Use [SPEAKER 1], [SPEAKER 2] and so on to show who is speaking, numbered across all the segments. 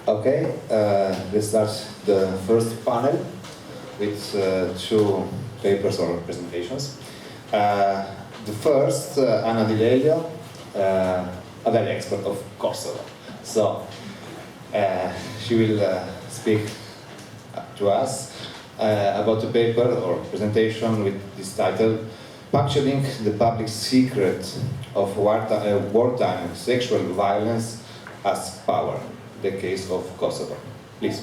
[SPEAKER 1] Okay, let's start the first panel with two papers or presentations. The first, Anna Di Lellio, a very expert of Kosovo. So she will speak to us about a paper or presentation with this title, Puncturing the Public Secret of Wartime Sexual Violence as Power, the case of Kosovo. Please.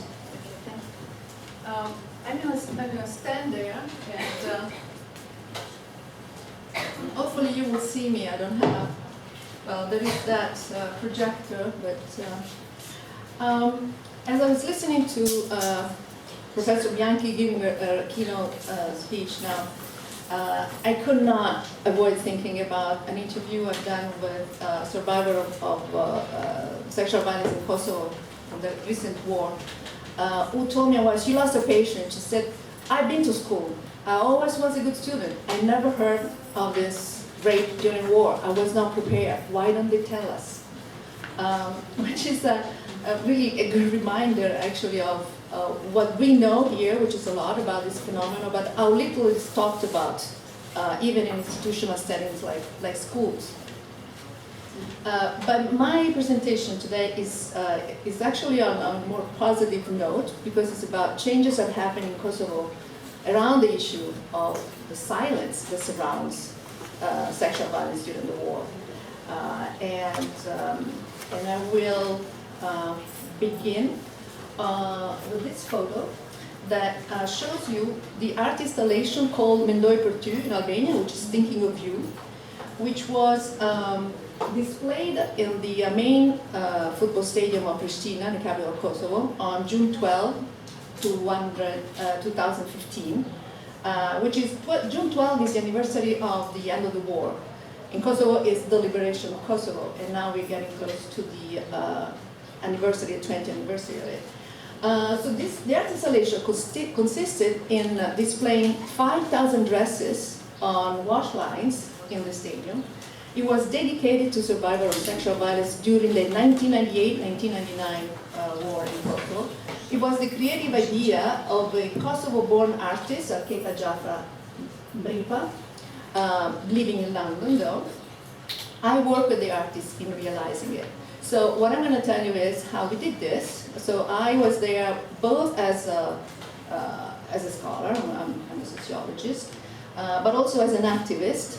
[SPEAKER 2] I'm going to stand there, and hopefully you will see me. I don't have, well, there is that projector, but as I was listening to Professor Bianchi giving a keynote speech now, I could not avoid thinking about an interview I've done with a survivor of sexual violence in Kosovo from the recent war, who told me she lost a patient. She said, I've been to school. I always was a good student. I never heard of this rape during war. I was not prepared. Why don't they tell us? Which is really a good reminder, actually, of what we know here, which is a lot about this phenomenon, but how little is talked about, even in institutional settings like schools. But my presentation today is actually on a more positive note, because it's about changes that happen in Kosovo around the issue of the silence that surrounds sexual violence during the war. And I will begin with this photo that shows you the art installation called Mendoj për ty in Albania, which is Thinking of You, which was displayed in the main football stadium of Pristina, the capital of Kosovo, on June 12 to 2015, which is June 12 is the anniversary of the end of the war. In Kosovo is the liberation of Kosovo, and now we're getting close to the anniversary, 20th anniversary of it. So the art installation consisted in displaying 5,000 dresses on wash lines in the stadium. It was dedicated to survivors of sexual violence during the 1998-1999 war in Kosovo. It was the creative idea of a Kosovo-born artist, Arketa Jafra Bripa, living in London though. I worked with the artist in realizing it. So what I'm going to tell you is how we did this. So I was there both as a scholar, I'm a sociologist, but also as an activist.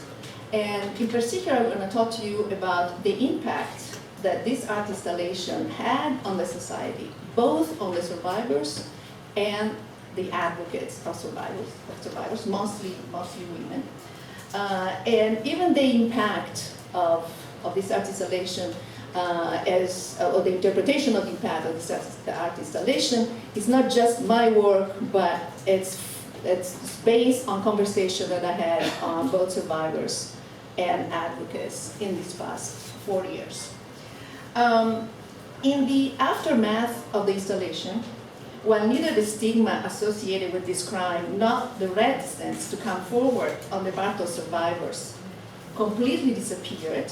[SPEAKER 2] And in particular, I'm going to talk to you about the impact that this art installation had on the society, both on the survivors and the advocates of survivors, mostly women. And even the impact of this art installation or the interpretation of the impact of the art installation is not just my work, but it's based on conversation that I had on both survivors and advocates in these past 4 years. In the aftermath of the installation, while neither the stigma associated with this crime nor the reticence to come forward on the part of survivors completely disappeared,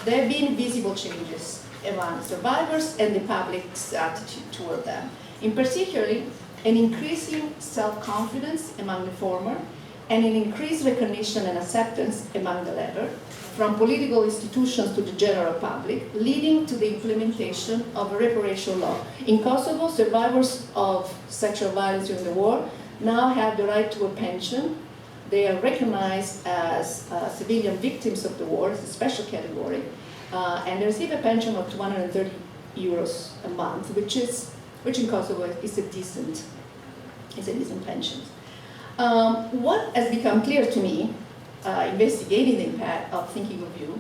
[SPEAKER 2] there have been visible changes among survivors and the public's attitude toward them. In particular, an increasing self-confidence among the former and an increased recognition and acceptance among the latter, from political institutions to the general public, leading to the implementation of a reparation law. In Kosovo, survivors of sexual violence during the war now have the right to a pension. They are recognized as civilian victims of the war, it's a special category, and they receive a pension of 230 euros a month, which in Kosovo is a decent pension. What has become clear to me, investigating the impact of Thinking of You,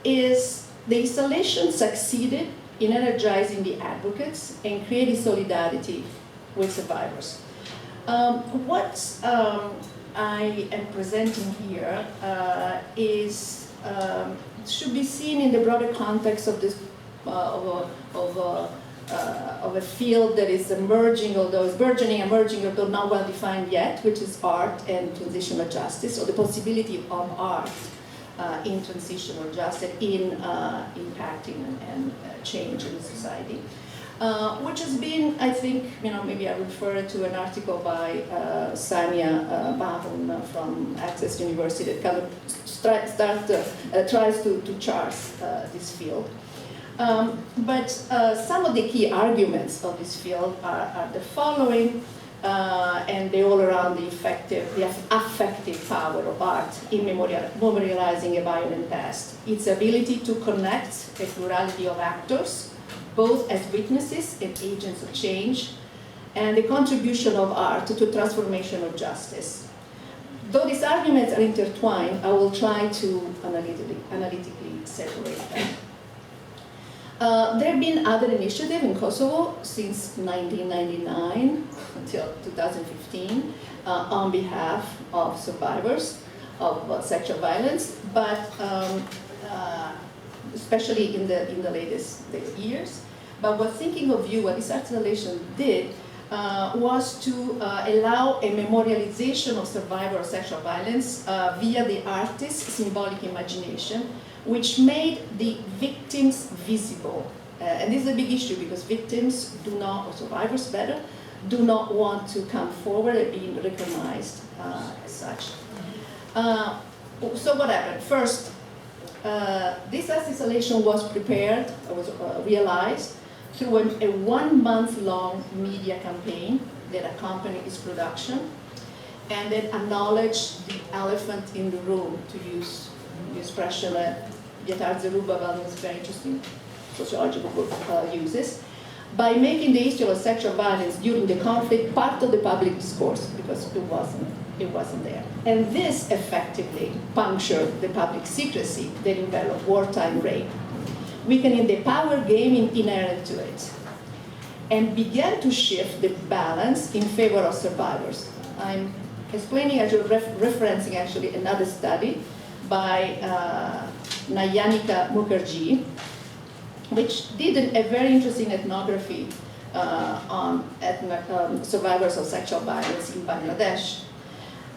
[SPEAKER 2] is the installation succeeded in energizing the advocates and creating solidarity with survivors. What I am presenting here should be seen in the broader context of this of a field that is emerging, although it's burgeoning, emerging, although not well defined yet, which is art and transitional justice, or the possibility of art in transitional justice, in impacting and change in society. which has been, I think, maybe I refer to an article by Sania Bahun from Access University that kind of tries to chart this field. But some of the key arguments of this field are the following, and they all around the affective power of art in memorializing a violent past. Its ability to connect a plurality of actors, both as witnesses and agents of change, and the contribution of art to transformation of justice. Though these arguments are intertwined, I will try to analytically separate them. There have been other initiatives in Kosovo since 1999 until 2015 on behalf of survivors of sexual violence, but especially in the latest years. But what Thinking of You, what this installation did, was to allow a memorialization of survivors of sexual violence via the artist's symbolic imagination, which made the victims visible. And this is a big issue because victims do not, or survivors better, do not want to come forward and be recognized as such. So what happened? First, this installation was prepared, was realized through a 1 month long media campaign that accompanied its production and that acknowledged the elephant in the room, to use the expression that Bjørn Zeruba, was very interesting sociological book, uses, by making the issue of sexual violence during the conflict part of the public discourse, because it wasn't there. And this effectively punctured the public secrecy that enveloped wartime rape, weakening the power game inherent to it, and began to shift the balance in favor of survivors. I'm explaining, referencing actually another study by Nayanika Mukherjee, which did a very interesting ethnography on survivors of sexual violence in Bangladesh.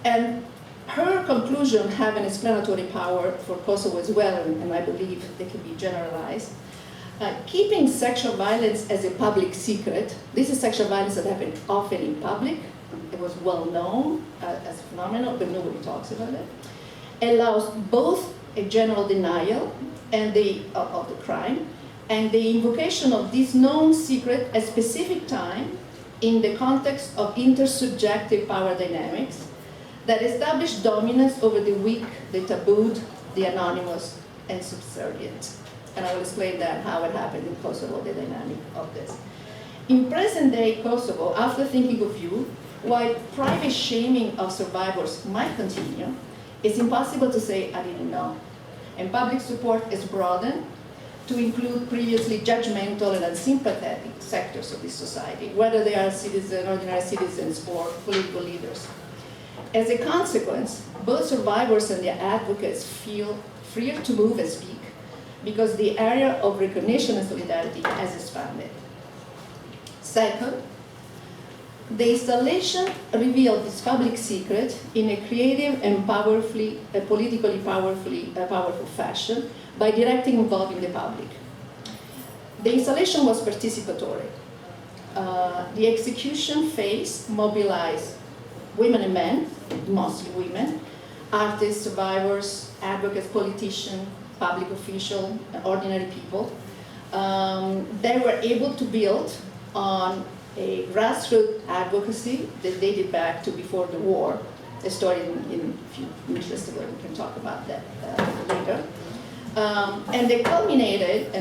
[SPEAKER 2] And her conclusion have an explanatory power for Kosovo as well, and I believe they can be generalized. Keeping sexual violence as a public secret, this is sexual violence that happened often in public, it was well known as a phenomenon, but nobody talks about it, allows both a general denial and of the crime, and the invocation of this known secret at specific time in the context of intersubjective power dynamics that establish dominance over the weak, the tabooed, the anonymous, and subservient. And I will explain that, how it happened in Kosovo, the dynamic of this. In present-day Kosovo, after Thinking of You, while private shaming of survivors might continue, it's impossible to say, I didn't know. And public support is broadened to include previously judgmental and unsympathetic sectors of this society, whether they are ordinary citizens or political leaders. As a consequence, both survivors and their advocates feel freer to move and speak because the area of recognition and solidarity has expanded. Second, the installation revealed this public secret in a creative and politically powerful fashion by directly involving the public. The installation was participatory. The execution phase mobilized women and men, mostly women, artists, survivors, advocates, politicians, public officials, ordinary people. They were able to build on a grassroots advocacy that dated back to before the war. A story, if you're interested, we can talk about that later. And they culminated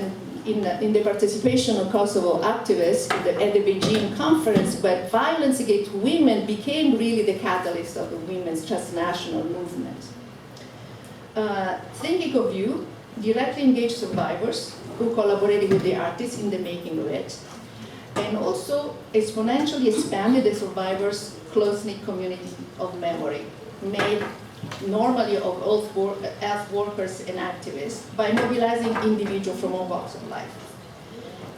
[SPEAKER 2] in the participation of Kosovo activists at the Beijing conference, but violence against women became really the catalyst of the women's transnational movement. Thinking of You directly engaged survivors who collaborated with the artists in the making of it, and also exponentially expanded the survivors' close-knit community of memory, made normally of health workers and activists, by mobilizing individuals from all walks of life.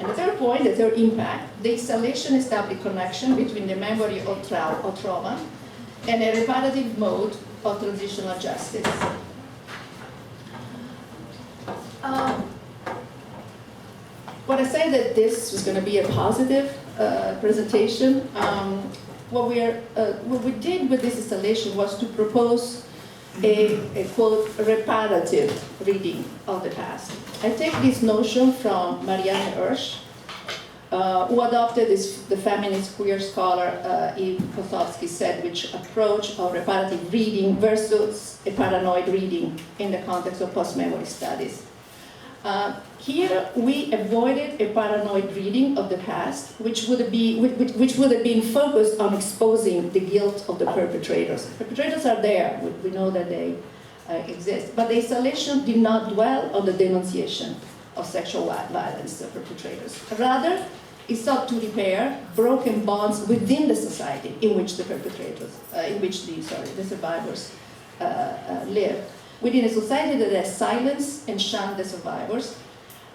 [SPEAKER 2] And the third point, the third impact, the installation established connection between the memory of trauma and a reparative mode of transitional justice. What I said that this was going to be a positive presentation, what we did with this installation was to propose a quote, reparative reading of the past. I take this notion from Marianne Hirsch, who adopted the feminist queer scholar Eve Kosowski's sandwich approach of reparative reading versus a paranoid reading in the context of post-memory studies. Here we avoided a paranoid reading of the past, which would have been focused on exposing the guilt of the perpetrators. Perpetrators are there, we know that they exist, but the installation did not dwell on the denunciation of sexual violence perpetrators. Rather, it sought to repair broken bonds within the society in which the perpetrators, the survivors live. Within a society that has silenced and shunned the survivors,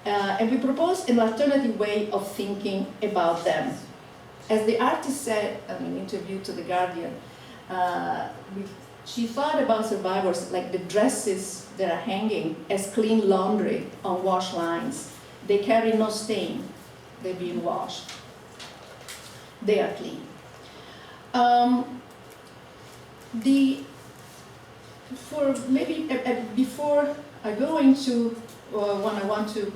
[SPEAKER 2] and we propose an alternative way of thinking about them. As the artist said in an interview to The Guardian, she thought about survivors like the dresses that are hanging as clean laundry on wash lines. They carry no stain, they've been washed. They are clean. Before I go into what I want to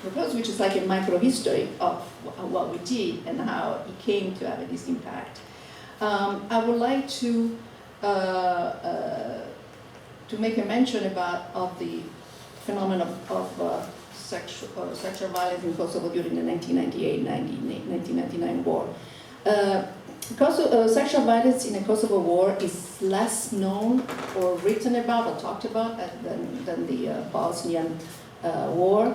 [SPEAKER 2] propose, which is like a micro-history of what we did and how it came to have this impact, I would like to make a mention of the phenomenon of sexual violence in Kosovo during the 1998-1999 war. Sexual violence in the Kosovo War is less known or written about or talked about than the Bosnian War.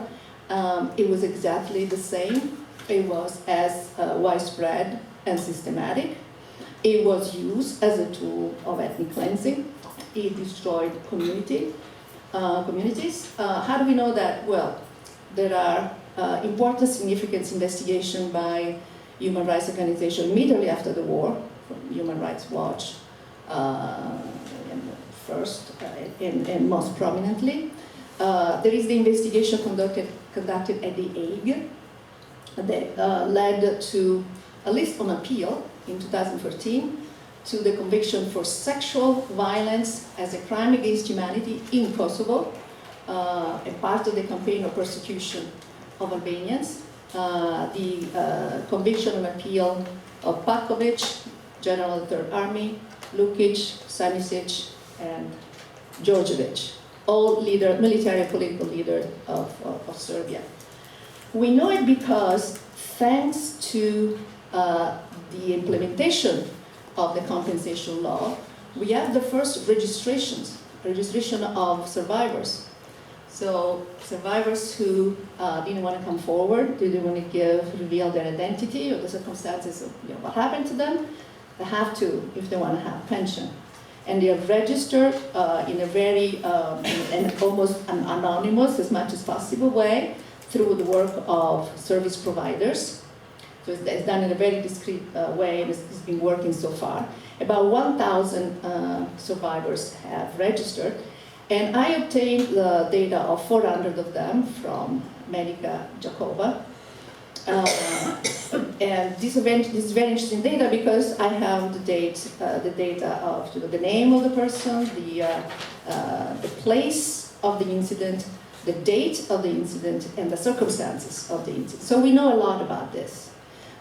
[SPEAKER 2] It was exactly the same. It was as widespread and systematic. It was used as a tool of ethnic cleansing. It destroyed communities. How do we know that? Well, there are important significant investigations by human rights organizations immediately after the war, from Human Rights Watch first and most prominently. There is the investigation conducted at The Hague that led to, at least on appeal in 2013, to the conviction for sexual violence as a crime against humanity in Kosovo, a part of the campaign of persecution of Albanians. The conviction and appeal of Pakovic, General of the Third Army, Lukic, Sanisic, and Djordjevic, all military and political leaders of Serbia. We know it because, thanks to the implementation of the compensation law, we have the first registration of survivors. So survivors who didn't want to come forward, didn't want to reveal their identity or the circumstances of what happened to them, they have to if they want to have pension. And they are registered in a very and almost an anonymous, as much as possible way, through the work of service providers. So it's done in a very discreet way, and it's been working so far. About 1,000 survivors have registered. And I obtained the data of 400 of them from Medica Jakova. And this is very interesting data because I have the data of the name of the person, the place of the incident, the date of the incident, and the circumstances of the incident. So we know a lot about this.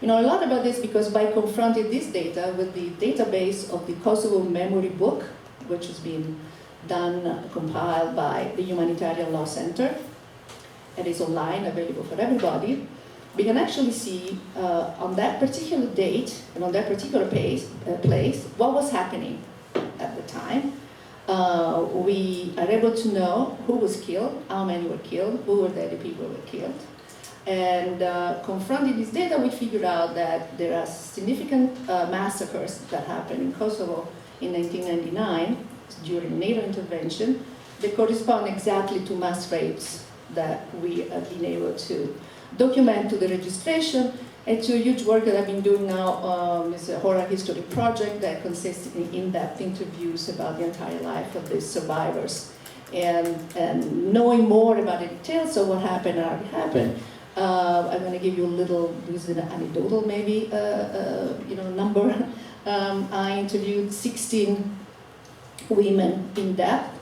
[SPEAKER 2] We know a lot about this because by confronting this data with the database of the Kosovo Memory Book, which has been compiled by the Humanitarian Law Center, and is online, available for everybody, we can actually see on that particular date and on that particular place what was happening at the time. We are able to know who was killed, how many were killed, who were the people who were killed. And confronting this data, we figured out that there are significant massacres that happened in Kosovo in 1999 during NATO intervention that correspond exactly to mass rapes that we have been able to document to the registration and to a huge work that I've been doing now. It's a oral history project that consists in in-depth interviews about the entire life of the survivors. And knowing more about the details of what happened or happened, I'm going to give you a little, this is an anecdotal maybe, number. I interviewed 16 women in depth.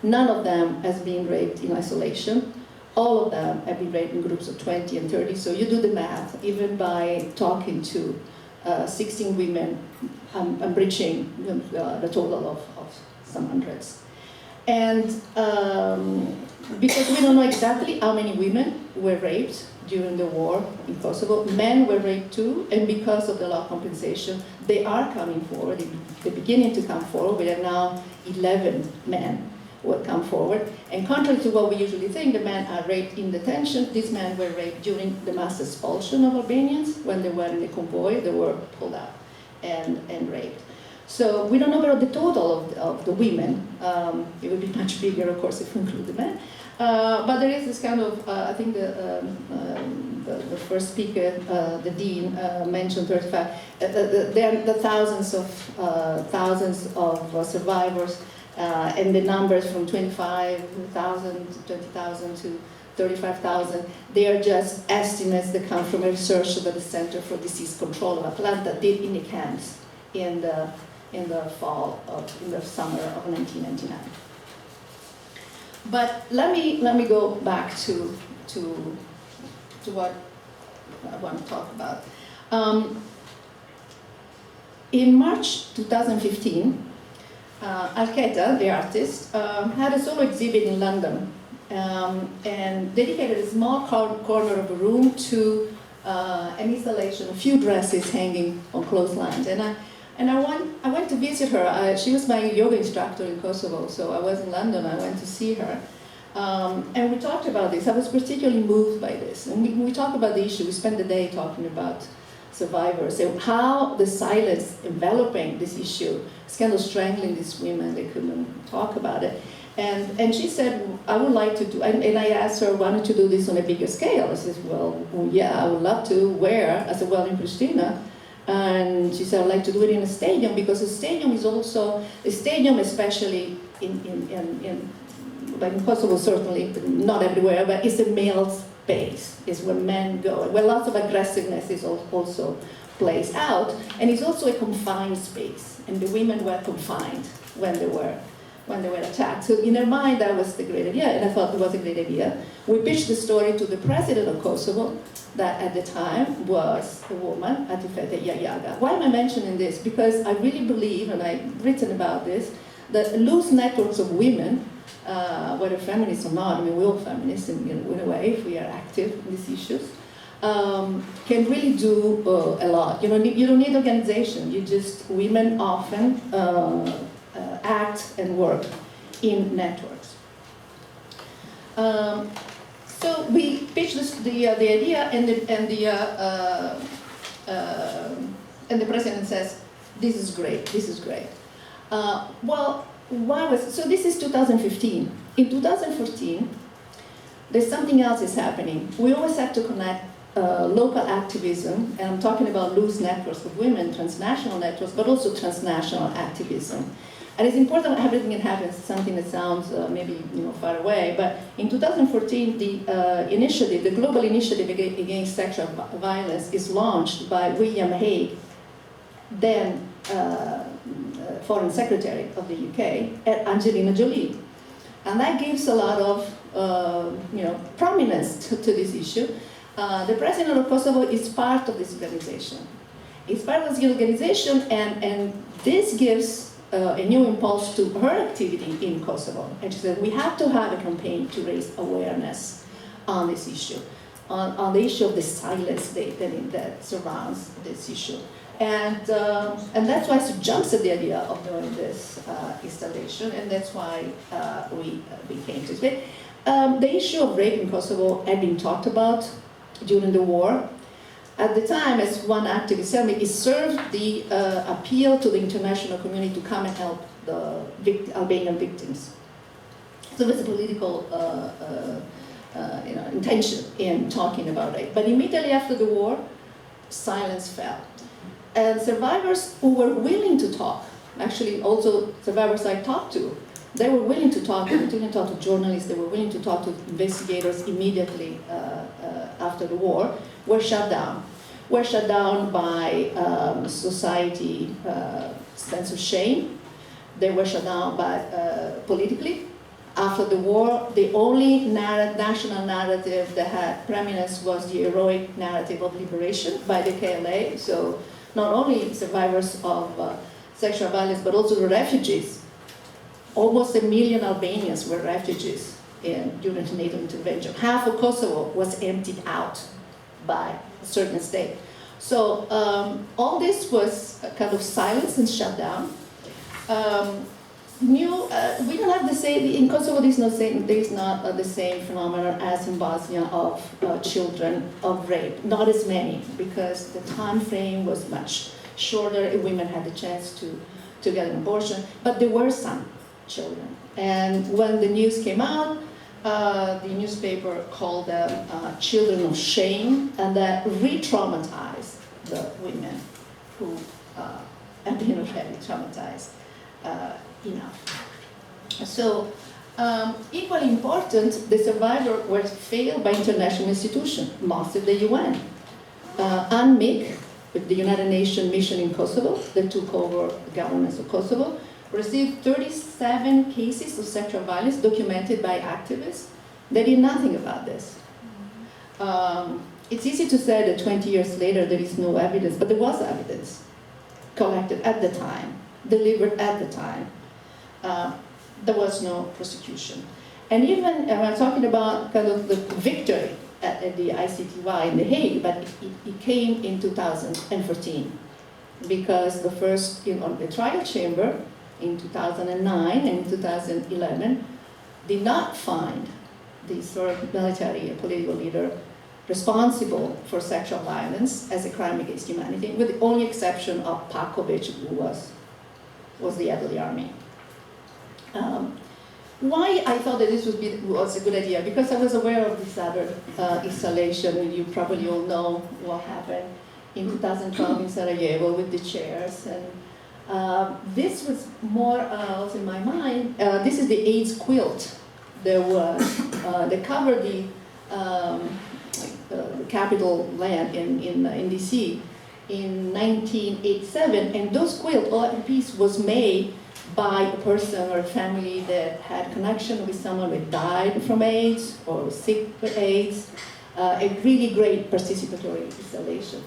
[SPEAKER 2] None of them has been raped in isolation. All of them have been raped in groups of 20 and 30. So you do the math, even by talking to 16 women, I'm reaching the total of some hundreds. And because we don't know exactly how many women were raped during the war in Kosovo, men were raped too, and because of the law of compensation, they are coming forward, they're beginning to come forward. We have now 11 men who have come forward. And contrary to what we usually think, the men are raped in detention. These men were raped during the mass expulsion of Albanians. When they were in the convoy, they were pulled out and raped. So we don't know about the total of the women. It would be much bigger, of course, if we include the men. But there is this kind of, I think the first speaker, the dean, mentioned 35. There are the thousands of survivors, and the numbers from 25,000 to 20,000 to 35,000. They are just estimates that come from a research that the Center for Disease Control of Atlanta did in the camps in the summer of 1999. But let me go back to what I want to talk about. In March 2015, Al-Qaeda, the artist, had a solo exhibit in London and dedicated a small corner of a room to an installation, a few dresses hanging on clotheslines. And I went to visit her. She was my yoga instructor in Kosovo, so I was in London. I went to see her. And we talked about this. I was particularly moved by this. And we talked about the issue. We spent the day talking about survivors and how the silence enveloping this issue is kind of strangling these women. They couldn't talk about it. And she said, I would like to do, and I asked her, why don't you do this on a bigger scale? I said, well, yeah, I would love to. Where? I said, well, in Pristina. And she said, I'd like to do it in a stadium, because a stadium is also, a stadium especially like in Kosovo certainly, not everywhere, but it's a male space, it's where men go, where lots of aggressiveness is also plays out, and it's also a confined space, and the women were confined when they were attacked. So in her mind, that was the great idea, and I thought it was a great idea. We pitched the story to the president of Kosovo, that at the time was a woman, Atifete Yayaga. Why am I mentioning this? Because I really believe, and I've written about this, that loose networks of women, whether feminists or not, I mean, we're all feminists in a way, if we are active in these issues, can really do a lot. You don't need organization, women often act and work in networks. So we pitched the idea, and the president says, "This is great. This is great." So this is 2015. In 2014, there's something else is happening. We always have to connect local activism, and I'm talking about loose networks of women, transnational networks, but also transnational activism. And it's important that everything can happen, something that sounds maybe far away, but in 2014, the Global Initiative Against Sexual Violence is launched by William Hague, then Foreign Secretary of the UK, and Angelina Jolie. And that gives a lot of prominence to this issue. The president of Kosovo is part of this organization. It's part of this organization, and this gives a new impulse to her activity in Kosovo. And she said, we have to have a campaign to raise awareness on this issue, on the issue of the silence that surrounds this issue. And that's why she jumps at the idea of doing this installation, and that's why we came to it. The issue of rape in Kosovo had been talked about during the war. At the time, as one activist said me, it served the appeal to the international community to come and help the Albanian victims. So there was a political intention in talking about it. But immediately after the war, silence fell. And survivors who were willing to talk, actually also survivors I talked to, they were willing to talk. They were willing to talk to journalists. They were willing to talk to investigators immediately after after the war, were shut down. Were shut down by society sense of shame. They were shut down by politically. After the war, the only national narrative that had preeminence was the heroic narrative of liberation by the KLA. So not only survivors of sexual violence, but also the refugees. Almost 1 million Albanians were refugees during the NATO intervention. Half of Kosovo was emptied out by a certain state. So all this was kind of silenced and shut down. We don't have the same, in Kosovo there is not the same phenomenon as in Bosnia of children of rape. Not as many, because the time frame was much shorter. Women had the chance to get an abortion, but there were some children. And when the news came out, the newspaper called them children of shame, and that re-traumatized the women who had been already traumatized enough. So, equally important, the survivors were failed by international institutions, mostly the UN. UNMIK, with the United Nations mission in Kosovo, that took over the governments of Kosovo, received 37 cases of sexual violence documented by activists. They did nothing about this. It's easy to say that 20 years later there is no evidence, but there was evidence collected at the time, delivered at the time. There was no prosecution. And even, I'm talking about kind of the victory at the ICTY in The Hague, but it came in 2014, because the first, the trial chamber in 2009 and in 2011 did not find the sort of military and political leader responsible for sexual violence as a crime against humanity, with the only exception of Pakovic, who was the head of the army. Why I thought that this was a good idea? Because I was aware of this other installation. You probably all know what happened in 2012 in Sarajevo with the chairs. And this was more also in my mind. This is the AIDS quilt. There was, they covered the Capitol land in DC in 1987, and those quilt, all piece was made by a person or a family that had connection with someone who died from AIDS or was sick with AIDS. A really great participatory installation.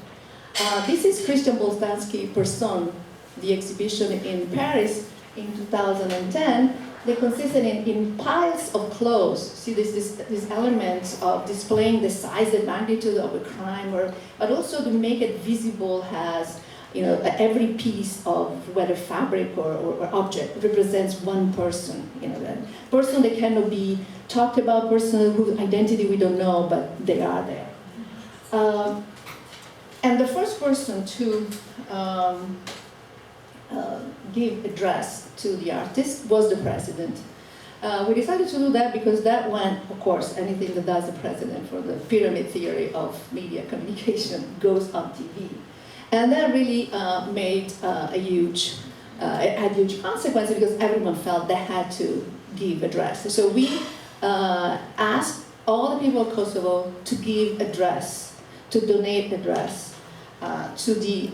[SPEAKER 2] This is Christian Boltanski Person, the exhibition in Paris in 2010. They consisted in piles of clothes. See, this element of displaying the size and magnitude of a crime, but also to make it visible as, every piece of whether fabric or object represents one person. That person that cannot be talked about, person whose identity we don't know, but they are there. And the first person to give address to the artist was the president. We decided to do that because that went, of course, anything that does the president for the pyramid theory of media communication goes on TV. And that really made had huge consequences because everyone felt they had to give address. So we asked all the people of Kosovo to give address, to donate address to the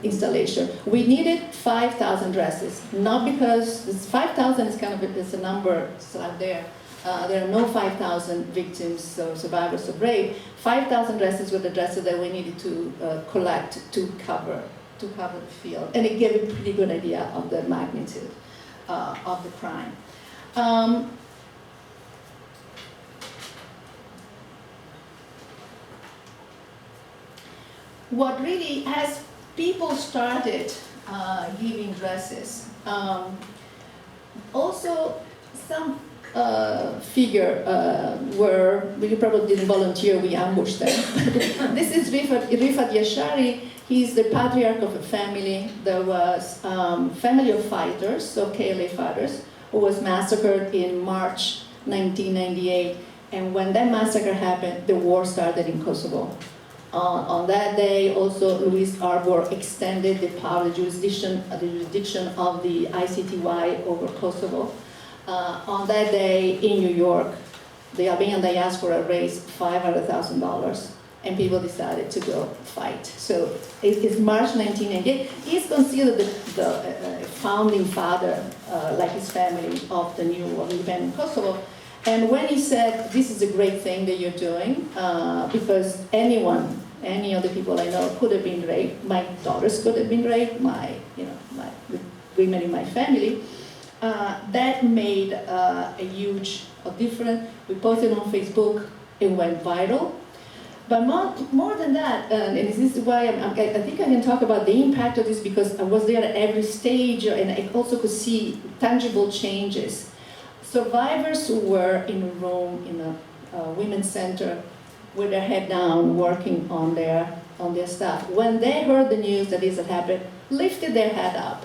[SPEAKER 2] installation. We needed 5,000 dresses, not because this 5,000 is kind of it's a number slide there. There are no 5,000 victims or survivors of rape. 5,000 dresses were the dresses that we needed to collect to cover the field, and it gave a pretty good idea of the magnitude of the crime. What really, as people started giving dresses, also some figure we probably didn't volunteer, we ambushed them. This is Rifat Yashari. He's the patriarch of a family. There was family of fighters, so KLA fighters, who was massacred in March 1998. And when that massacre happened, the war started in Kosovo. On that day, also, Louis Arbor extended the power, the jurisdiction of the ICTY over Kosovo. On that day in New York, the Albanian diaspora raised $500,000, and people decided to go fight. So it's March 1998. He's considered the founding father, like his family, of the new independent Kosovo. And when he said, this is a great thing that you're doing, because any of the people I know could have been raped, my daughters could have been raped, the women in my family, that made a huge difference. We posted on Facebook, it went viral. But more than that, and this is why I think I can talk about the impact of this, because I was there at every stage, and I also could see tangible changes. Survivors who were in a room in a women's center with their head down, working on their stuff, when they heard the news that this had happened, lifted their head up.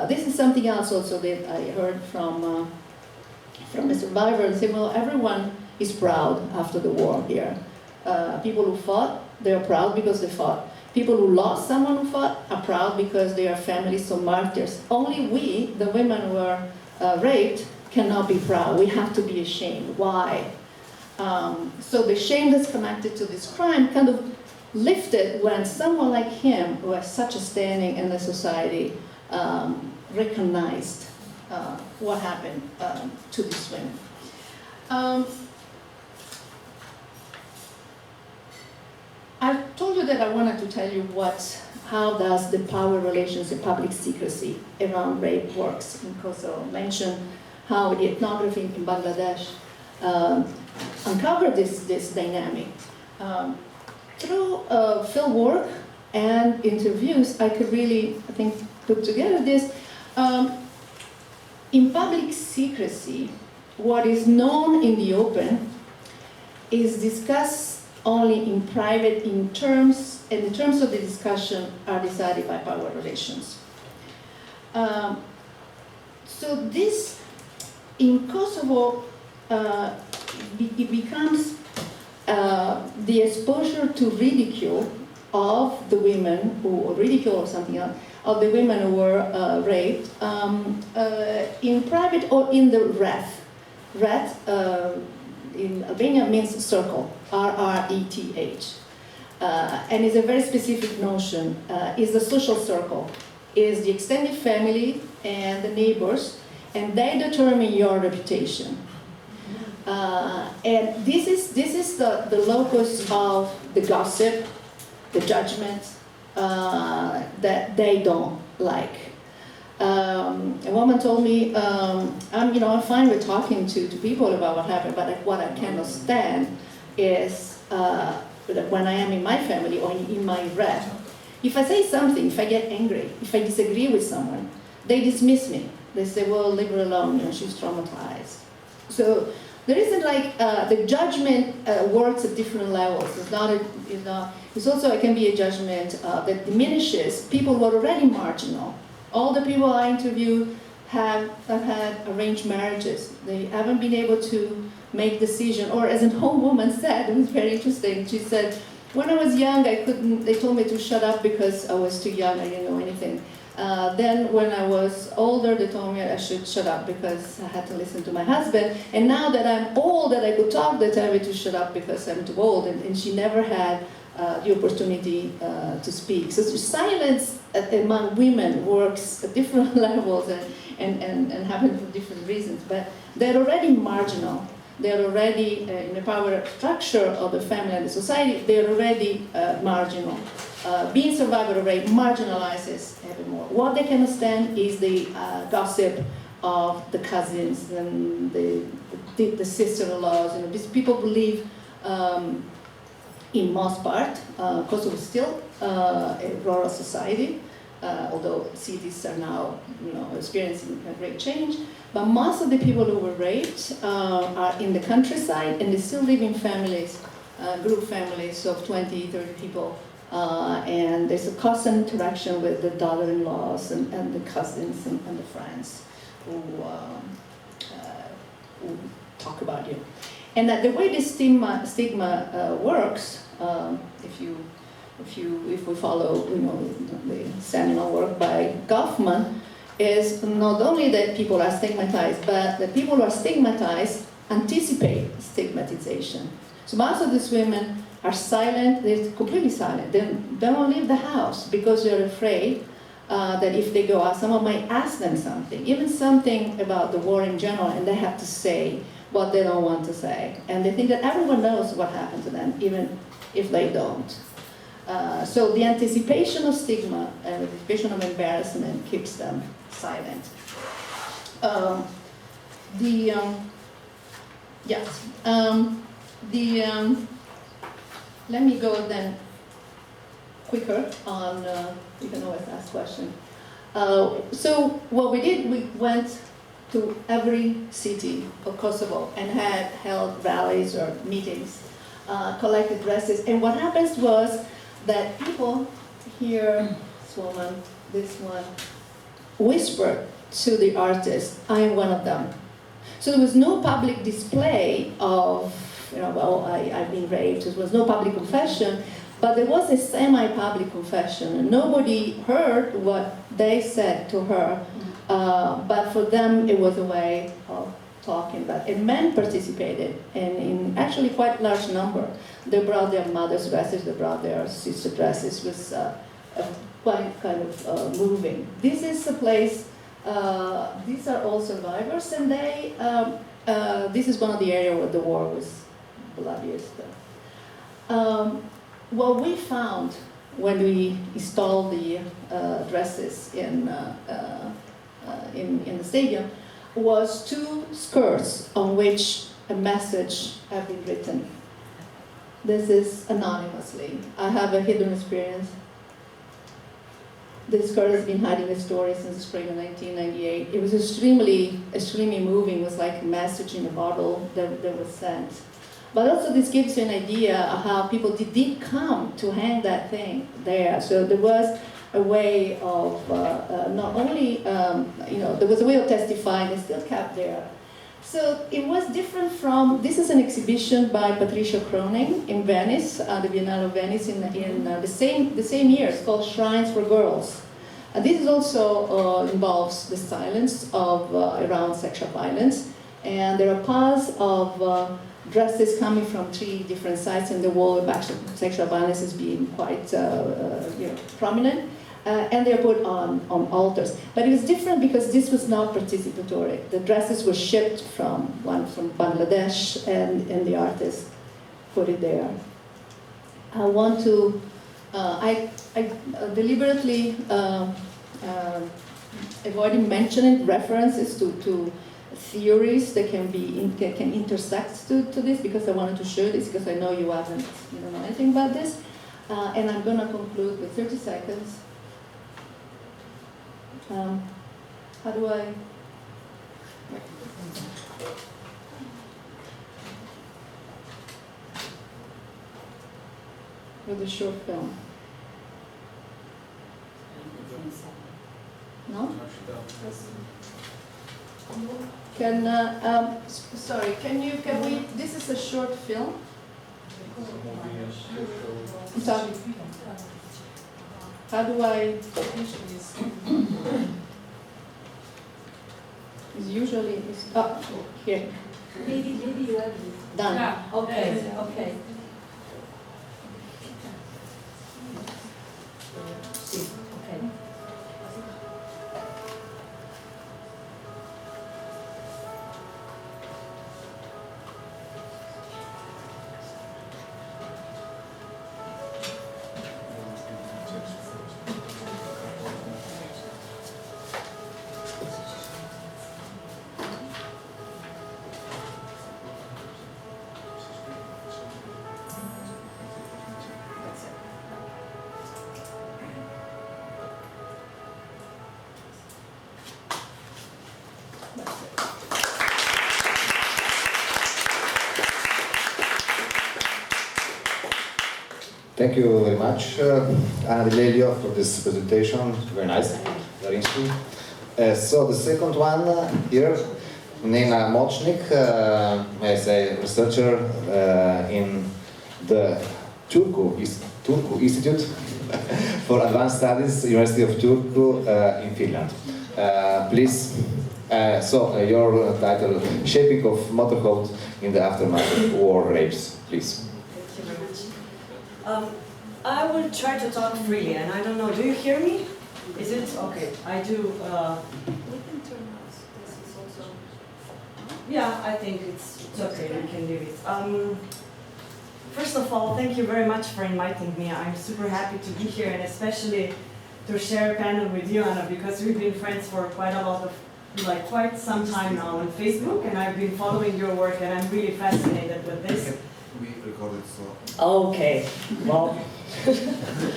[SPEAKER 2] This is something else also that I heard from a survivor, and said, well, everyone is proud after the war here. People who fought, they are proud because they fought. People who lost someone who fought are proud because they are families of martyrs. Only we, the women who were raped, cannot be proud. We have to be ashamed. Why? So the shame that's connected to this crime kind of lifted when someone like him, who has such a standing in the society, recognized what happened to these women. I told you that I wanted to tell you how does the power relations and public secrecy around rape works in Kosovo. I mentioned how the ethnography in Bangladesh uncovered this dynamic. Through field work and interviews, I could really, I think, put together this. In public secrecy, what is known in the open is discussed only in private, and the terms of the discussion are decided by power relations. So this, in Kosovo, it becomes the exposure to ridicule of the women, or ridicule or something else, of the women who were raped, in private or in the reth. Reth, in Albania means circle, R-R-E-T-H. And it's a very specific notion. It's the social circle. It's the extended family and the neighbors, and they determine your reputation. And this is the locus of the gossip, the judgment that they don't like. A woman told me, I'm fine with talking to people about what happened, but what I cannot stand is when I am in my family or in my rep, if I say something, if I get angry, if I disagree with someone, they dismiss me. They say, well, leave her alone, she's traumatized. So there isn't like, the judgment works at different levels. It's also, it can be a judgment that diminishes people who are already marginal. All the people I interview have had arranged marriages. They haven't been able to make decisions. Or as an old woman said, it was very interesting, she said, when I was young, they told me to shut up because I was too young, I didn't know anything. Then when I was older, they told me I should shut up because I had to listen to my husband. And now that I'm old, that I could talk, they tell me to shut up because I'm too old. And she never had the opportunity to speak. So silence among women works at different levels and happens for different reasons. But they're already marginal. They're already in the power structure of the family and the society. They're already marginal. Being survivor of rape marginalizes even more. What they cannot stand is the gossip of the cousins and the sister-in-laws. These people believe, in most part, Kosovo is still a rural society, although cities are now experiencing a great change. But most of the people who were raped are in the countryside, and they still live in families, group families of 20, 30 people. And there's a constant interaction with the daughter-in-laws and the cousins and the friends who talk about you. And the way the stigma works, if we follow the seminal work by Goffman, is not only that people are stigmatized, but the people who are stigmatized anticipate stigmatization. So most of these women are silent, they're completely silent. They don't leave the house because they're afraid that if they go out, someone might ask them something, even something about the war in general, and they have to say what they don't want to say. And they think that everyone knows what happened to them, even if they don't. So the anticipation of stigma and the anticipation of embarrassment keeps them silent. Let me go then quicker on, you can always ask questions. So what we did, we went to every city of Kosovo and had held rallies or meetings, collected dresses, and what happens was that people here, this woman, this one, whispered to the artist, I am one of them. So there was no public display of, well, I've been raped, there was no public confession, but there was a semi-public confession, and nobody heard what they said to her, but for them it was a way of talking about it. And men participated, and in actually quite large number. They brought their mother's dresses, they brought their sister dresses. It was quite kind of moving. This is a place, these are all survivors, and they, this is one of the areas where the war was bloodiest. What we found when we installed the dresses in the stadium was two skirts on which a message had been written. This is anonymously. I have a hidden experience. This skirt has been hiding a story since the spring of 1998. It was extremely moving. It was like a message in a bottle that was sent. But also this gives you an idea of how people did come to hang that thing there. So there was a way of not only, there was a way of testifying, it's still kept there. So it was different from, this is an exhibition by Patricia Kroning in Venice, the Biennale of Venice in the same year. It's called Shrines for Girls. This is also involves the silence of around sexual violence. And there are piles of dresses coming from 3 different sites in the wall of sexual violence is being quite prominent. And they're put on altars. But it was different because this was not participatory. The dresses were shipped from Bangladesh, and the artist put it there. I want to, I deliberately avoided mentioning references to theories that can intersect to this, because I wanted to show this, because I know you don't know anything about this. And I'm going to conclude with 30 seconds. How do I? With a short film. No? Sorry, can we, this is a short film. I'm sorry. How do I? It's usually, here.
[SPEAKER 3] Maybe you have it.
[SPEAKER 2] Done.
[SPEAKER 3] Yeah. Okay, okay. Okay.
[SPEAKER 1] Thank you very much, Anna Di Lellio, for this presentation. Very nice, very interesting. So the second one here, Nena Močnik, may I say, researcher in the Turku Institute for Advanced Studies, University of Turku in Finland. Please Your title, Shaping of Motherhood in the Aftermath of War Rapes, please.
[SPEAKER 4] Thank you very much. I will try to talk freely, and I don't know, do you hear me? Is it? Okay, I do.
[SPEAKER 2] We can turn off. This is also.
[SPEAKER 4] Yeah, I think it's okay, we can leave it. First of all, thank you very much for inviting me. I'm super happy to be here, and especially to share a panel with you, Anna, because we've been friends for quite some time now on Facebook, and I've been following your work, and I'm really fascinated with this.
[SPEAKER 5] We recorded so.
[SPEAKER 4] Okay, well,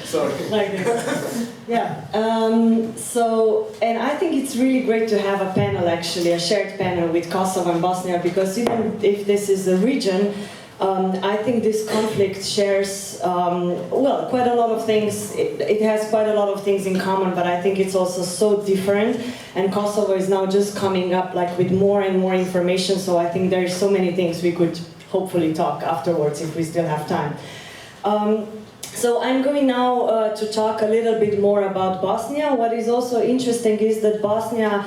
[SPEAKER 1] Sorry.
[SPEAKER 4] like this. Yeah. And I think it's really great to have a panel, actually, a shared panel with Kosovo and Bosnia, because even if this is a region, I think this conflict shares, quite a lot of things. It has quite a lot of things in common, but I think it's also so different. And Kosovo is now just coming up with more and more information, so I think there's so many things we could hopefully talk afterwards if we still have time. So I'm going now to talk a little bit more about Bosnia. What is also interesting is that Bosnia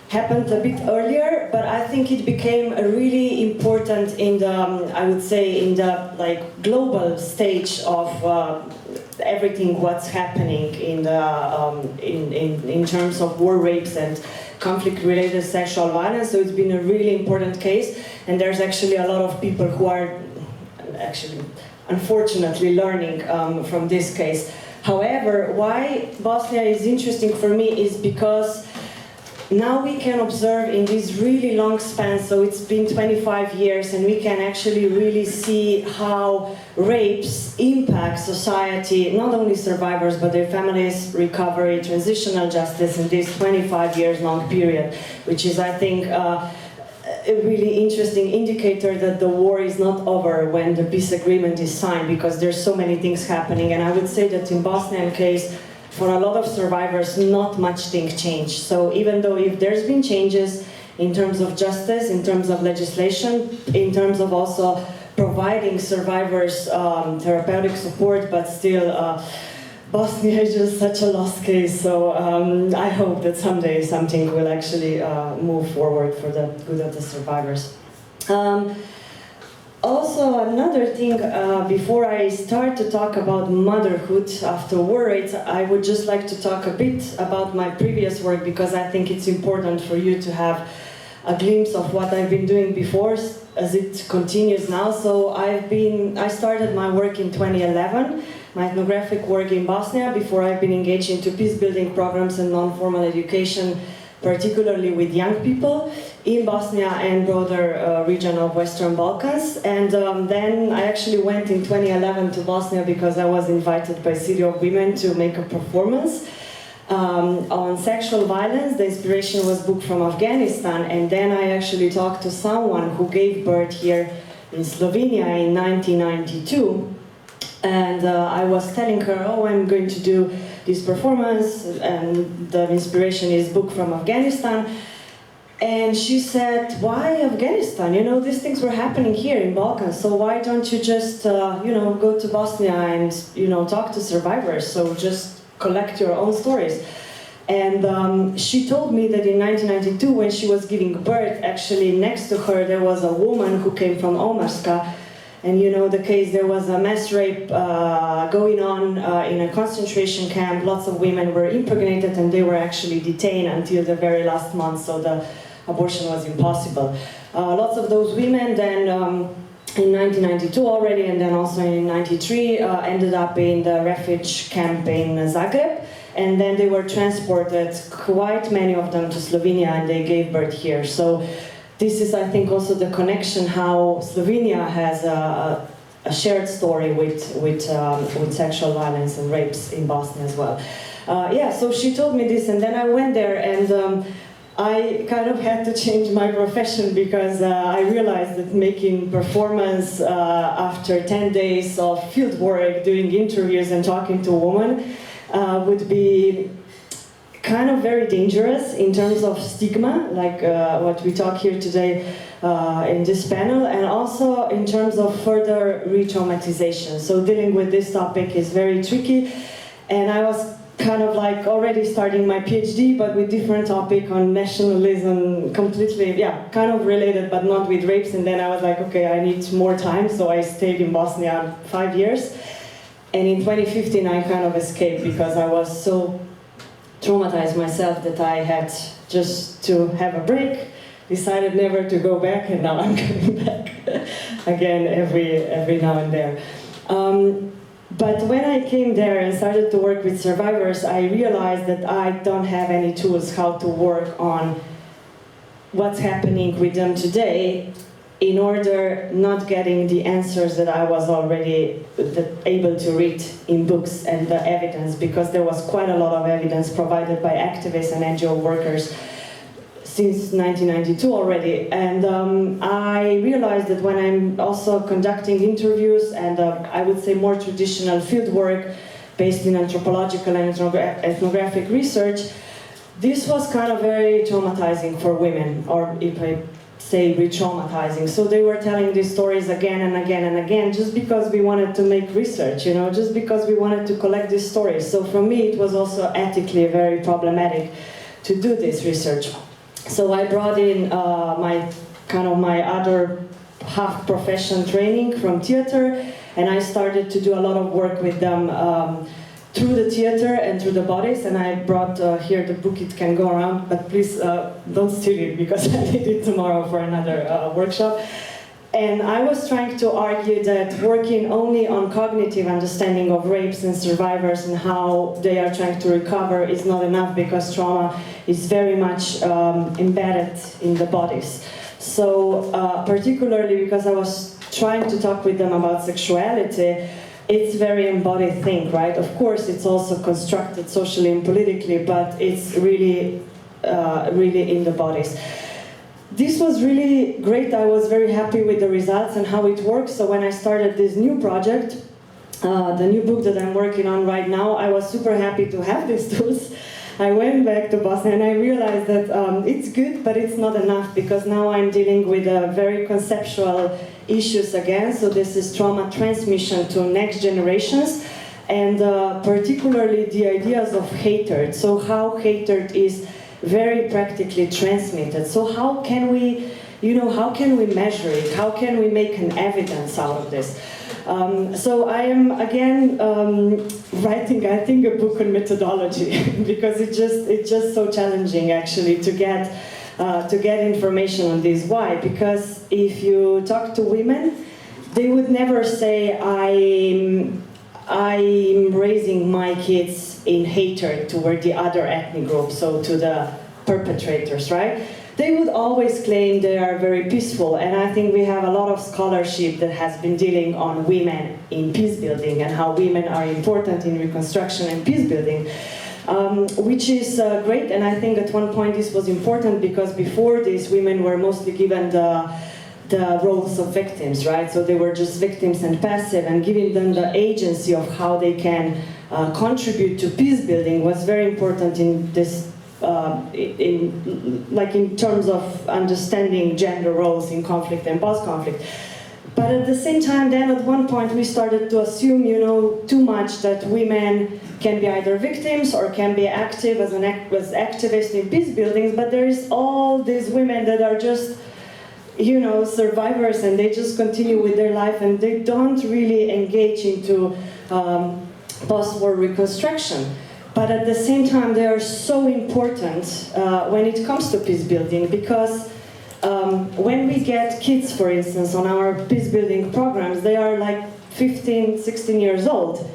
[SPEAKER 4] happened a bit earlier, but I think it became a really important in the, I would say, in the global stage of everything what's happening in the in terms of war rapes and conflict-related sexual violence. So it's been a really important case, and there's actually a lot of people who are actually, unfortunately, learning from this case. However, why Bosnia is interesting for me is because now we can observe in this really long span, so it's been 25 years, and we can actually really see how rapes impact society, not only survivors, but their families, recovery, transitional justice in this 25 years long period, which is, I think, a really interesting indicator that the war is not over when the peace agreement is signed, because there's so many things happening. And I would say that in Bosnian case, for a lot of survivors, not much things changed. So even though if there's been changes in terms of justice, in terms of legislation, in terms of also providing survivors therapeutic support, but still Bosnia is just such a lost case. So I hope that someday something will actually move forward for the good of the survivors. Also, another thing, before I start to talk about motherhood after war rates, I would just like to talk a bit about my previous work, because I think it's important for you to have a glimpse of what I've been doing before as it continues now. So I started my work in 2011, my ethnographic work in Bosnia. Before, I've been engaged into peace-building programs and non-formal education, particularly with young people in Bosnia and broader region of Western Balkans. And then I actually went in 2011 to Bosnia because I was invited by City of Women to make a performance on sexual violence. The inspiration was booked from Afghanistan, and then I actually talked to someone who gave birth here in Slovenia in 1992. And I was telling her, oh, I'm going to do this performance, and the inspiration is booked from Afghanistan. And she said, why Afghanistan? You know, these things were happening here in Balkans, so why don't you just, go to Bosnia and, talk to survivors, so just collect your own stories. And she told me that in 1992, when she was giving birth, actually next to her there was a woman who came from Omarska. And the case, there was a mass rape going on in a concentration camp. Lots of women were impregnated, and they were actually detained until the very last month, so the abortion was impossible. Lots of those women then, in 1992 already, and then also in 93, ended up in the refuge camp in Zagreb. And then they were transported, quite many of them, to Slovenia, and they gave birth here. So this is, I think, also the connection how Slovenia has a shared story with sexual violence and rapes in Bosnia as well. So she told me this, and then I went there, and I kind of had to change my profession, because I realized that making performance after 10 days of field work, doing interviews and talking to women would be kind of very dangerous in terms of stigma, like what we talk here today in this panel, and also in terms of further re-traumatization. So dealing with this topic is very tricky, and I was kind of like already starting my PhD, but with different topic on nationalism, completely, yeah, kind of related, but not with rapes. And then I was like, okay, I need more time, so I stayed in Bosnia 5 years. And in 2015, I kind of escaped because I was so traumatized myself that I had just to have a break, decided never to go back, and now I'm coming back again every now and then. But when I came there and started to work with survivors, I realized that I don't have any tools how to work on what's happening with them today in order not getting the answers that I was already able to read in books and the evidence, because there was quite a lot of evidence provided by activists and NGO workers since 1992 already. And I realized that when I'm also conducting interviews and I would say more traditional field work based in anthropological and ethnographic research, this was kind of very traumatizing for women, or if I say re-traumatizing. So they were telling these stories again and again and again, just because we wanted to make research, you know, just because we wanted to collect these stories. So for me, it was also ethically very problematic to do this research. So I brought in my other half profession training from theater, and I started to do a lot of work with them through the theater and through the bodies. And I brought here the book, it can go around, but please don't steal it, because I need it tomorrow for another workshop. And I was trying to argue that working only on cognitive understanding of rapes and survivors and how they are trying to recover is not enough, because trauma is very much embedded in the bodies. So particularly because I was trying to talk with them about sexuality, it's very embodied thing, right? Of course, it's also constructed socially and politically, but it's really, really in the bodies. This was really great. I was very happy with the results and how it works. So when I started this new project, the new book that I'm working on right now, I was super happy to have these tools. I went back to Bosnia and I realized that it's good, but it's not enough, because now I'm dealing with very conceptual issues again. So this is trauma transmission to next generations, and particularly the ideas of hatred. So how hatred is very practically transmitted. So how can we, how can we measure it? How can we make an evidence out of this? So I am again writing, I think, a book on methodology because it's just so challenging actually to get information on this. Why? Because if you talk to women, they would never say I'm raising my kids in hatred toward the other ethnic group, so to the perpetrators, right? They would always claim they are very peaceful, and I think we have a lot of scholarship that has been dealing on women in peace building and how women are important in reconstruction and peace building, which is great. And I think at one point this was important, because before this, women were mostly given the roles of victims, right? So they were just victims and passive, and giving them the agency of how they can contribute to peace building was very important in this, in terms of understanding gender roles in conflict and post-conflict. But at the same time, then at one point we started to assume, too much, that women can be either victims or can be active as activists in peace buildings. But there is all these women that are just, survivors, and they just continue with their life, and they don't really engage into post-war reconstruction. But at the same time, they are so important when it comes to peace building, because when we get kids, for instance, on our peace building programs, they are like 15, 16 years old.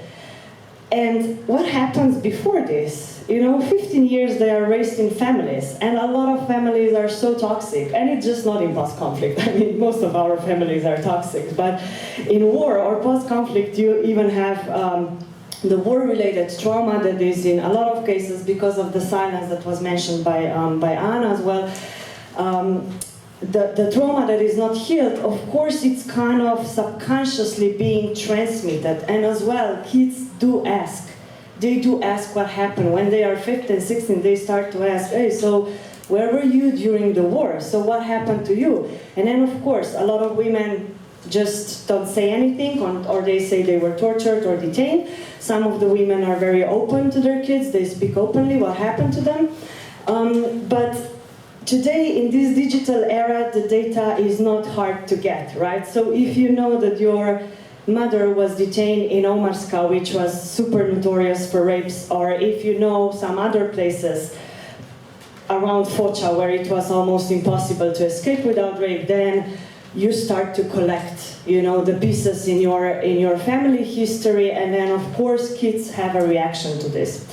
[SPEAKER 4] And what happens before this? 15 years they are raised in families, and a lot of families are so toxic, and it's just not in post-conflict. I mean, most of our families are toxic, but in war or post-conflict, you even have the war-related trauma that is in a lot of cases because of the silence that was mentioned by Anna as well. The trauma that is not healed, of course, it's kind of subconsciously being transmitted. And as well, kids do ask. They do ask what happened. When they are 15, 16, they start to ask, hey, so where were you during the war? So what happened to you? And then, of course, a lot of women just don't say anything, or they say they were tortured or detained. Some of the women are very open to their kids, they speak openly what happened to them. But today, in this digital era, the data is not hard to get, right? So if you know that your mother was detained in Omarska, which was super notorious for rapes, or if you know some other places around Foča where it was almost impossible to escape without rape, then you start to collect, you know, the pieces in your family history, and then of course kids have a reaction to this.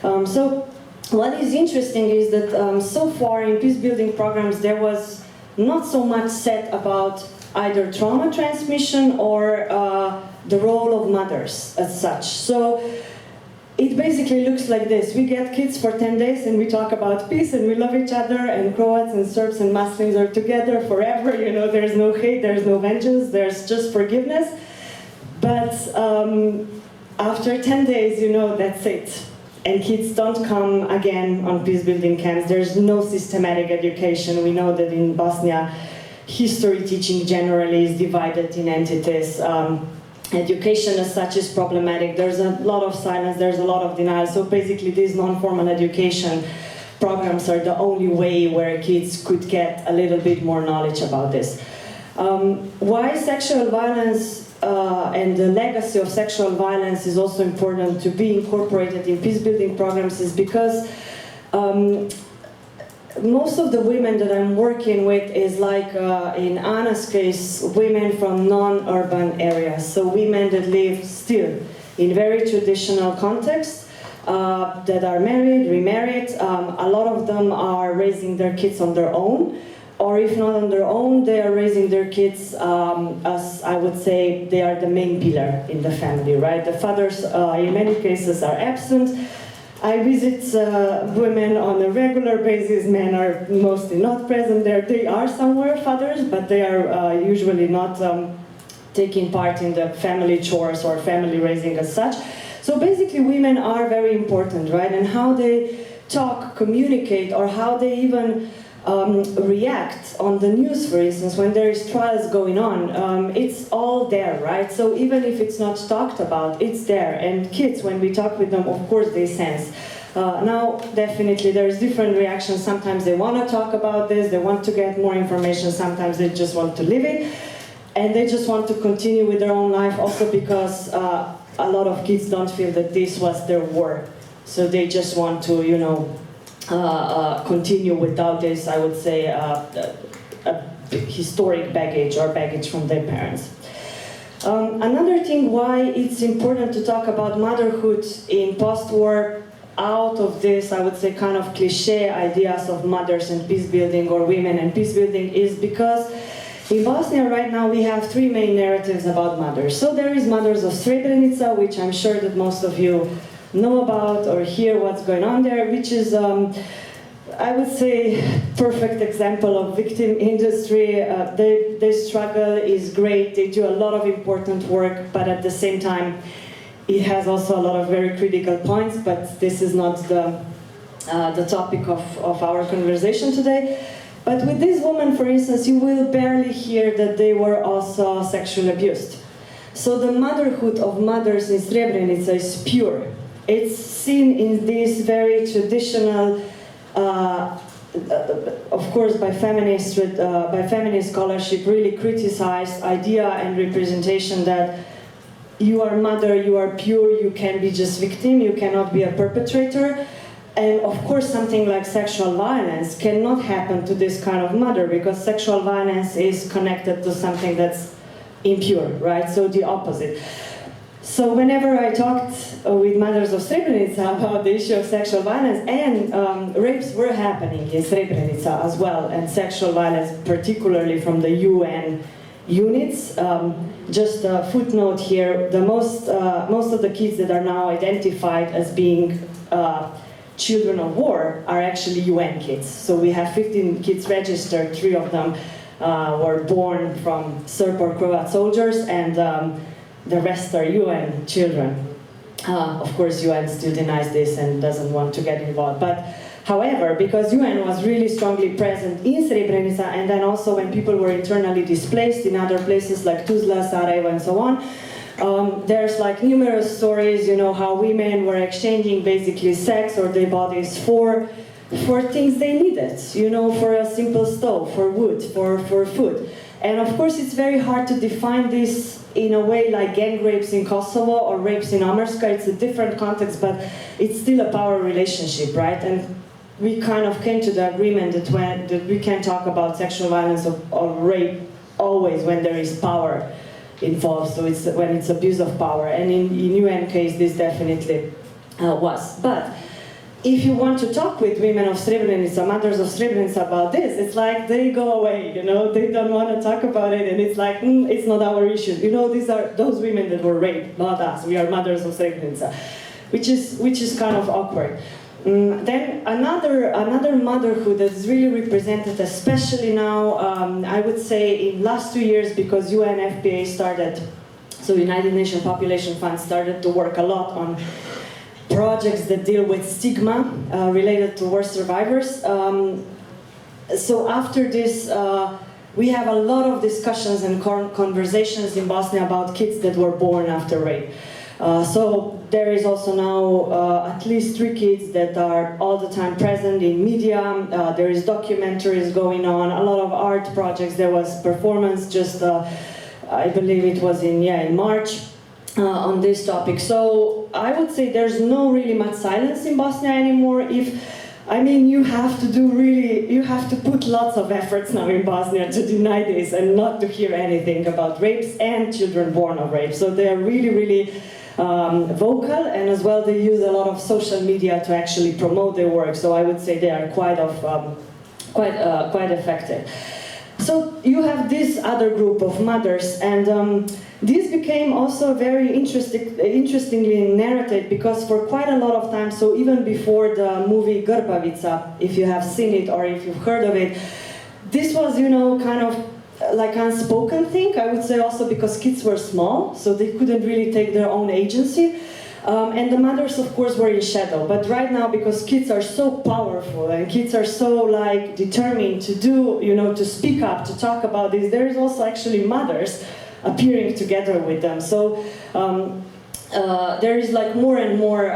[SPEAKER 4] So what is interesting is that so far in peace building programs there was not so much said about either trauma transmission or the role of mothers as such. So it basically looks like this. We get kids for 10 days and we talk about peace and we love each other, and Croats and Serbs and Muslims are together forever. You know, there's no hate, there's no vengeance, there's just forgiveness. But after 10 days, you know, that's it. And kids don't come again on peace building camps. There's no systematic education. We know that in Bosnia, history teaching generally is divided in entities. Education as such is problematic. There's a lot of silence, there's a lot of denial. So basically these non-formal education programs are the only way where kids could get a little bit more knowledge about this. Why sexual violence and the legacy of sexual violence is also important to be incorporated in peace building programs is because most of the women that I'm working with is like, in Anna's case, women from non-urban areas. So women that live still in very traditional contexts, that are married, remarried. A lot of them are raising their kids on their own, or if not on their own, they are raising their kids as I would say they are the main pillar in the family, right? The fathers in many cases are absent. I visit women on a regular basis. Men are mostly not present there. They are somewhere fathers, but they are usually not taking part in the family chores or family raising as such. So basically women are very important, right? And how they talk, communicate, or how they even react on the news, for instance, when there is trials going on, it's all there, right? So even if it's not talked about, it's there. And kids, when we talk with them, of course they sense. Now, definitely, there's different reactions. Sometimes they want to talk about this, they want to get more information, sometimes they just want to live it, and they just want to continue with their own life, also because a lot of kids don't feel that this was their war. So they just want to, you know, continue without this, I would say, a historic baggage or baggage from their parents. Another thing why it's important to talk about motherhood in post-war, out of this, I would say, kind of cliche ideas of mothers and peace building or women and peace building, is because in Bosnia right now we have three main narratives about mothers. So there is Mothers of Srebrenica, which I'm sure that most of you know about or hear what's going on there, which is, I would say, perfect example of victim industry. Their struggle is great, they do a lot of important work, but at the same time, it has also a lot of very critical points, but this is not the topic of our conversation today. But with this woman, for instance, you will barely hear that they were also sexually abused. So the motherhood of mothers in Srebrenica is pure. It's seen in this very traditional, of course by feminist scholarship, really criticized idea and representation that you are mother, you are pure, you can be just victim, you cannot be a perpetrator. And of course something like sexual violence cannot happen to this kind of mother, because sexual violence is connected to something that's impure, right? So the opposite. So whenever I talked with Mothers of Srebrenica about the issue of sexual violence, and rapes were happening in Srebrenica as well, and sexual violence particularly from the UN units. Just a footnote here, most of the kids that are now identified as being children of war are actually UN kids. So we have 15 kids registered, 3 of them were born from Serb or Croat soldiers, and the rest are UN children. Of course, UN still denies this and doesn't want to get involved. But however, because UN was really strongly present in Srebrenica, and then also when people were internally displaced in other places like Tuzla, Sarajevo, and so on, there's like numerous stories, you know, how women were exchanging basically sex or their bodies for things they needed, you know, for a simple stove, for wood, for food. And of course, it's very hard to define this in a way like gang rapes in Kosovo or rapes in Amerska. It's a different context, but it's still a power relationship, right? And we kind of came to the agreement that we can talk about sexual violence or rape always when there is power involved, so it's when it's abuse of power. And in UN case, this definitely was. But if you want to talk with women of Srebrenica, mothers of Srebrenica about this, it's like they go away, you know, they don't want to talk about it, and it's like, it's not our issue. You know, these are those women that were raped, not us. We are mothers of Srebrenica, which is kind of awkward. Then another motherhood that is really represented, especially now, I would say in last 2 years, because UNFPA started, so United Nations Population Fund started to work a lot on projects that deal with stigma related to war survivors. So after this, we have a lot of discussions and conversations in Bosnia about kids that were born after rape. So there is also now at least 3 kids that are all the time present in media. There is documentaries going on, a lot of art projects. There was performance just, I believe it was in March. On this topic. So I would say there's no really much silence in Bosnia anymore. You have to put lots of efforts now in Bosnia to deny this and not to hear anything about rapes and children born of rape. So they are really, really vocal, and as well they use a lot of social media to actually promote their work. So I would say they are quite effective. So you have this other group of mothers, and this became also very interestingly narrated, because for quite a lot of time, so even before the movie Grbavica, if you have seen it or if you've heard of it, this was, you know, kind of like unspoken thing, I would say, also because kids were small, so they couldn't really take their own agency. And the mothers, of course, were in shadow. But right now, because kids are so powerful and kids are so like determined to do, you know, to speak up, to talk about this, there is also actually mothers appearing together with them. So there is like more and more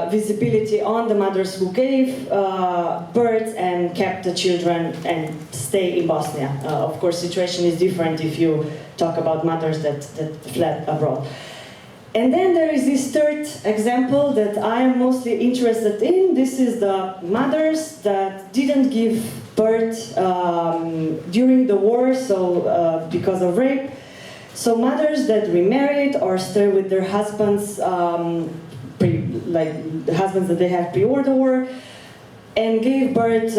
[SPEAKER 4] visibility on the mothers who gave birth and kept the children and stay in Bosnia. Of course, situation is different if you talk about mothers that fled abroad. And then there is this third example that I am mostly interested in. This is the mothers that didn't give birth during the war, so because of rape. So mothers that remarried or stay with their husbands, the husbands that they have pre-war the war, and gave birth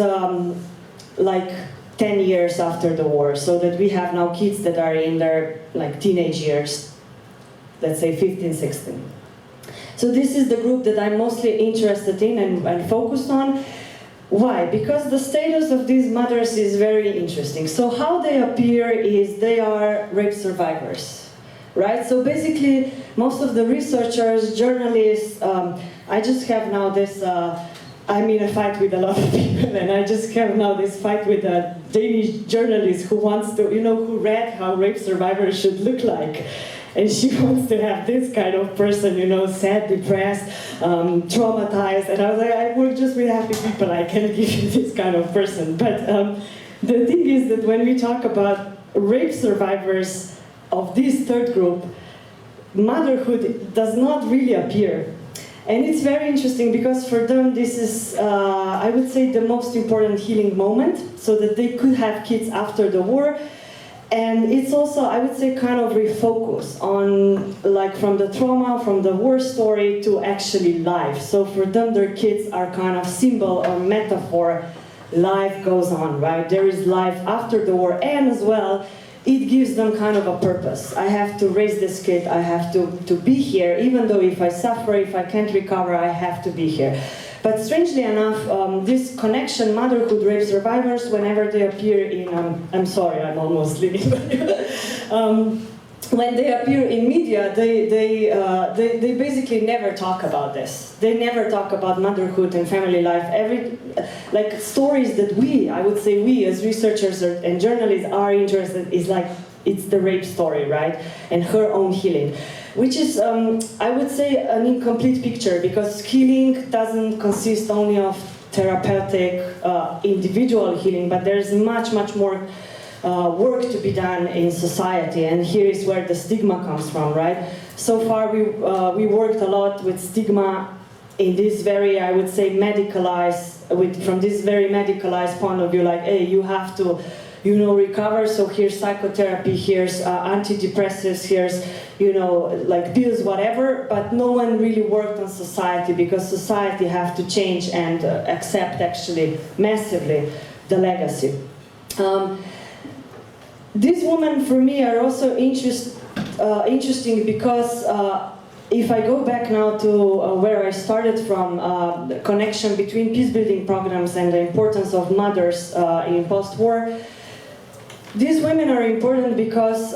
[SPEAKER 4] like 10 years after the war. So that we have now kids that are in their like teenage years. Let's say 15, 16. So this is the group that I'm mostly interested in and focused on. Why? Because the status of these mothers is very interesting. So how they appear is they are rape survivors, right? So basically, most of the researchers, journalists, I just have now this, I'm in a fight with a lot of people, and I just have now this fight with a Danish journalist who wants to, you know, who read how rape survivors should look like. And she wants to have this kind of person, you know, sad, depressed, traumatized. And I was like, I work just with happy people, I can't give you this kind of person. But the thing is that when we talk about rape survivors of this third group, motherhood does not really appear. And it's very interesting because for them this is, I would say, the most important healing moment, so that they could have kids after the war. And it's also, I would say, kind of refocus on, like, from the trauma, from the war story to actually life. So for them, their kids are kind of symbol or metaphor. Life goes on, right? There is life after the war, and as well, it gives them kind of a purpose. I have to raise this kid, I have to be here, even though if I suffer, if I can't recover, I have to be here. But strangely enough, this connection, motherhood, rape survivors, whenever they appear in, I'm sorry, I'm almost leaving. when they appear in media, they basically never talk about this. They never talk about motherhood and family life. Like stories that I would say we as researchers and journalists are interested is like, it's the rape story, right? And her own healing. Which is, I would say, an incomplete picture, because healing doesn't consist only of therapeutic, individual healing, but there's much, much more work to be done in society, and here is where the stigma comes from, right? So far we worked a lot with stigma in this very, I would say, medicalized, from this very medicalized point of view, like, hey, you have to, you know, recover, so here's psychotherapy, here's antidepressives, here's, you know, like pills, whatever, but no one really worked on society, because society have to change and accept, actually, massively, the legacy. These women, for me, are also interesting because if I go back now to where I started from, the connection between peace-building programs and the importance of mothers in post-war, these women are important because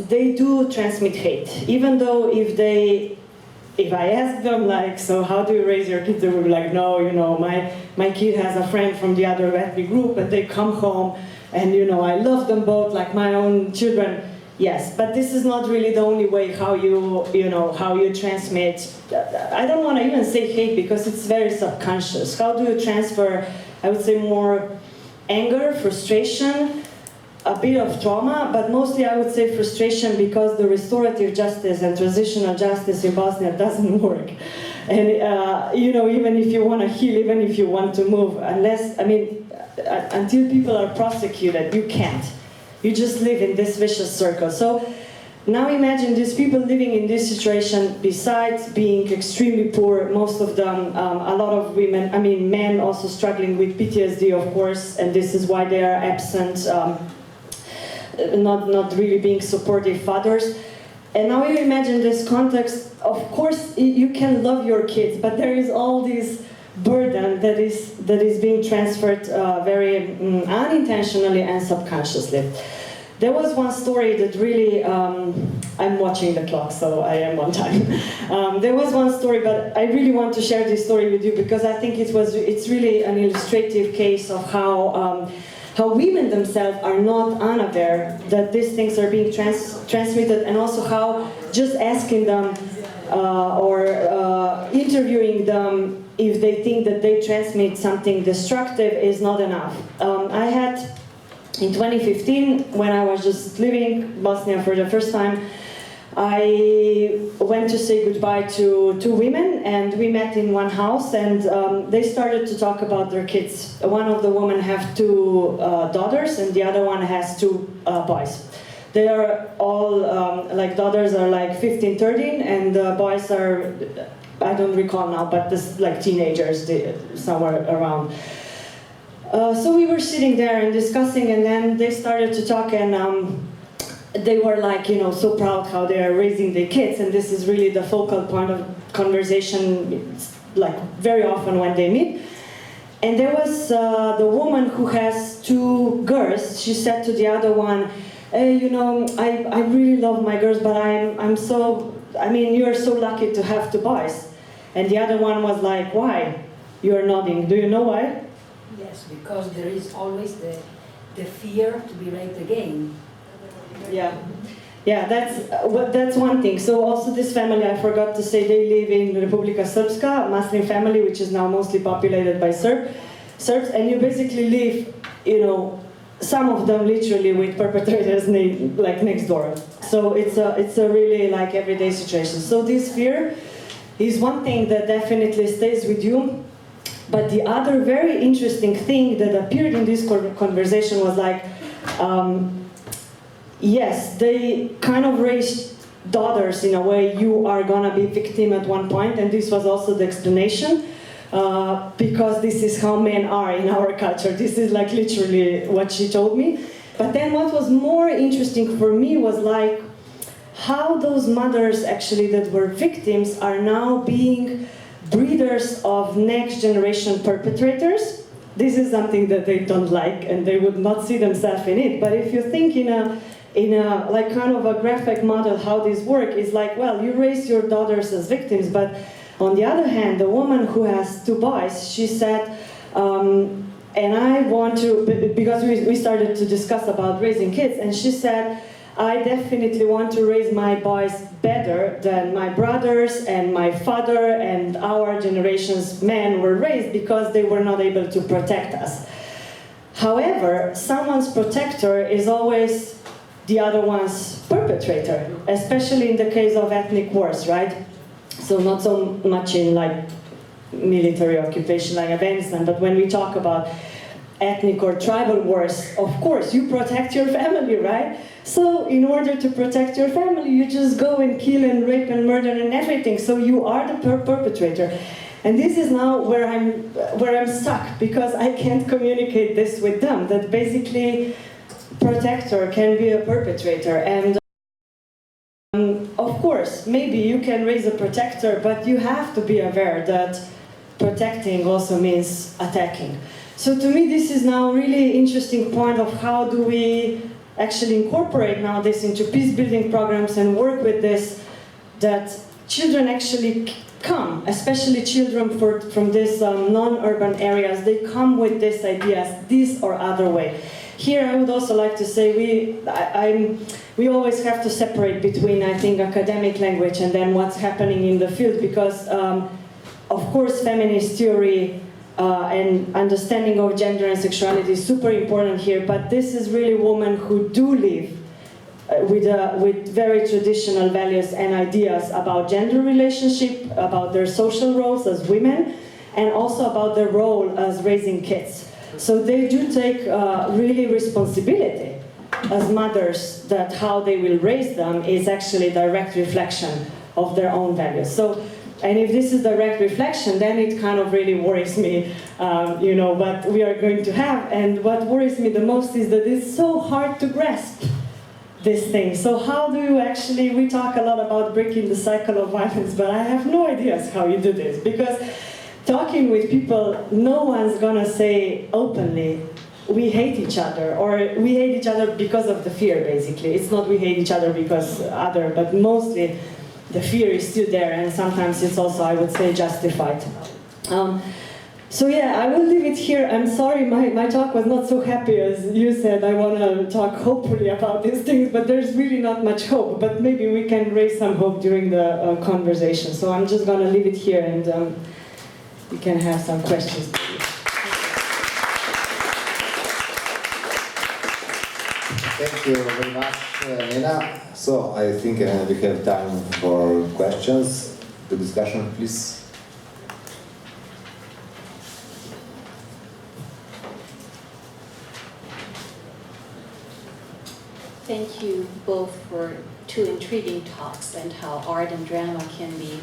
[SPEAKER 4] they do transmit hate. Even though if I ask them, like, so how do you raise your kids, they will be like, no, you know, my kid has a friend from the other ethnic group, and they come home, and, you know, I love them both like my own children. Yes, but this is not really the only way how you transmit. I don't want to even say hate, because it's very subconscious. How do you transfer, I would say, more anger, frustration, a bit of trauma, but mostly I would say frustration, because the restorative justice and transitional justice in Bosnia doesn't work. And, you know, even if you want to heal, even if you want to move, until people are prosecuted, you can't. You just live in this vicious circle. So now imagine these people living in this situation, besides being extremely poor, most of them, a lot of women, men also struggling with PTSD, of course, and this is why they are absent, not really being supportive fathers. And now you imagine this context, of course you can love your kids, but there is all this burden that is being transferred very unintentionally and subconsciously. There was one story that really, I'm watching the clock, so I am on time. There was one story, but I really want to share this story with you, because I think it's really an illustrative case of how women themselves are not unaware that these things are being transmitted, and also how just asking them or interviewing them if they think that they transmit something destructive is not enough. I had, in 2015, when I was just leaving Bosnia for the first time, I went to say goodbye to two women, and we met in one house, and they started to talk about their kids. One of the women have two daughters, and the other one has two boys. They are all, daughters are like 15, 13, and boys are, I don't recall now, but this like teenagers, somewhere around. So we were sitting there and discussing, and then they started to talk, and they were like, you know, so proud how they are raising their kids, and this is really the focal point of conversation, like very often when they meet. And there was the woman who has two girls. She said to the other one, hey, you know, I really love my girls, but you are so lucky to have two boys. And the other one was like, why? You are nodding. Do you know why?
[SPEAKER 3] Yes, because there is always the fear to be raped again. Yeah, that's one thing. So also this family, I forgot to say, they live in Republika Srpska, Muslim family, which is now mostly populated by Serbs, and you basically live, you know, some of them literally with perpetrators like next door. So it's a really like everyday situation. So this fear is one thing that definitely stays with you. But the other very interesting thing that appeared in this conversation was like, yes, they kind of raised daughters in a way, you are gonna be victim at one point, and this was also the explanation, because this is how men are in our culture. This is like literally what she told me. But then what was more interesting for me was like how those mothers actually that were victims are now being breeders of next generation perpetrators. This is something that they don't like, and they would not see themselves in it. But if you think in in a like kind of a graphic model how this works is like, well, you raise your daughters as victims, but on the other hand, the woman who has 2 boys, she said, and I want to, because we started to discuss about raising kids, and she said, I definitely want to raise my boys better than my brothers and my father and our generation's men were raised because they were not able to protect us. However, someone's protector is always the other one's perpetrator, especially in the case of ethnic wars, right? So not so much in like military occupation like Afghanistan, but when we talk about ethnic or tribal wars, of course, you protect your family, right? So in order to protect your family, you just go and kill and rape and murder and everything. So you are the perpetrator. And this is now where I'm stuck, because I can't communicate this with them, that basically protector can be a perpetrator. And of course, maybe you can raise a protector, but you have to be aware that protecting also means attacking. So to me, this is now really interesting point of how do we actually incorporate now this into peace-building programs and work with this, that children actually come, especially children from these non-urban areas, they come with these ideas, this or other way. Here I would also like to say we always have to separate between, I think, academic language and then what's happening in the field, because of course feminist theory and understanding of gender and sexuality is super important here, but this is really women who do live with very traditional values and ideas about gender relationship, about their social roles as women, and also about their role as raising kids. So they do take really responsibility as mothers, that how they will raise them is actually a direct reflection of their own values. So, and if this is direct reflection, then it kind of really worries me, you know, what we are going to have. And what worries me the most is that it's so hard to grasp this thing. So how do you actually, we talk a lot about breaking the cycle of violence, but I have no ideas how you do this, because talking with people, no one's gonna say openly, we hate each other, or we hate each other because of the fear, basically. It's not we hate each other because other, but mostly the fear is still there, and sometimes it's also, I would say, justified. So yeah, I will leave it here. I'm sorry, my talk was not so happy as you said. I want to talk hopefully about these things, but there's really not much hope. But maybe we can raise some hope during the conversation. So I'm just going to leave it here, and we can have some questions.
[SPEAKER 1] Thank you very much, Nena. So I think we have time for questions. The discussion, please.
[SPEAKER 5] Thank you both for 2 intriguing talks, and how art and drama can be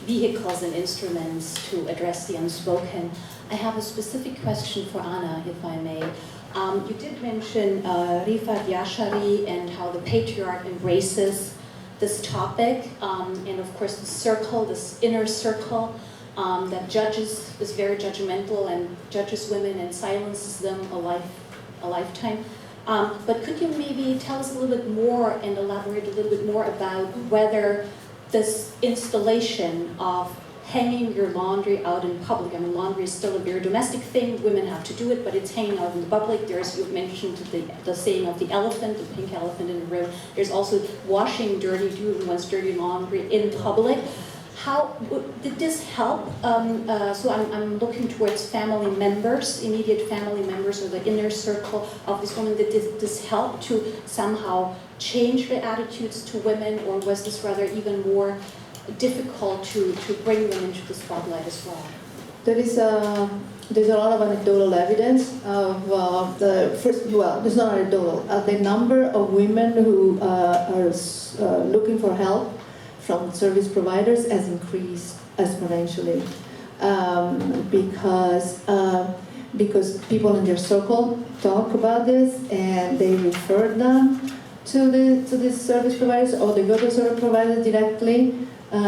[SPEAKER 5] vehicles and instruments to address the unspoken. I have a specific question for Anna, if I may. You did mention Rifat Yashari and how the patriarch embraces this topic, and of course the circle, this inner circle that is very judgmental and judges women and silences them a lifetime. But could you maybe tell us a little bit more and elaborate a little bit more about whether this installation of hanging your laundry out in public, I mean, laundry is still a very domestic thing, women have to do it, but it's hanging out in the public. There's, you mentioned the saying of the elephant, the pink elephant in the room. There's also washing doing one's dirty laundry in public. How did this help? So I'm looking towards family members, immediate family members, or the inner circle of this woman. Did this help to somehow change the attitudes to women, or was this rather even more difficult to bring them into the spotlight as well?
[SPEAKER 2] There's a lot of anecdotal evidence of there's not anecdotal. The number of women who are looking for help from service providers has increased exponentially, because people in their circle talk about this and they refer them to the service providers, or they go to the service provider directly.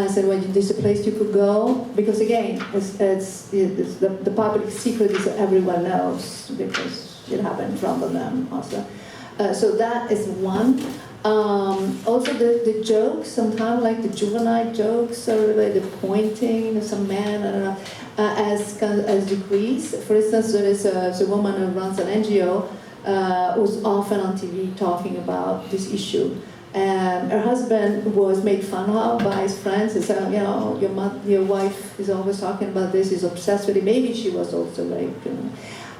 [SPEAKER 2] Said, well, this is a place you could go, because again, it's the public secret is everyone knows, because it happened in front of them also. So that is one. Also the jokes, sometimes like the juvenile jokes or like the pointing, some man, I don't know, as decreased. For instance, there is a woman who runs an NGO who's often on TV talking about this issue. And her husband was made fun of by his friends. He said, you know, your wife is always talking about this, is obsessed with it. Maybe she was also raped. You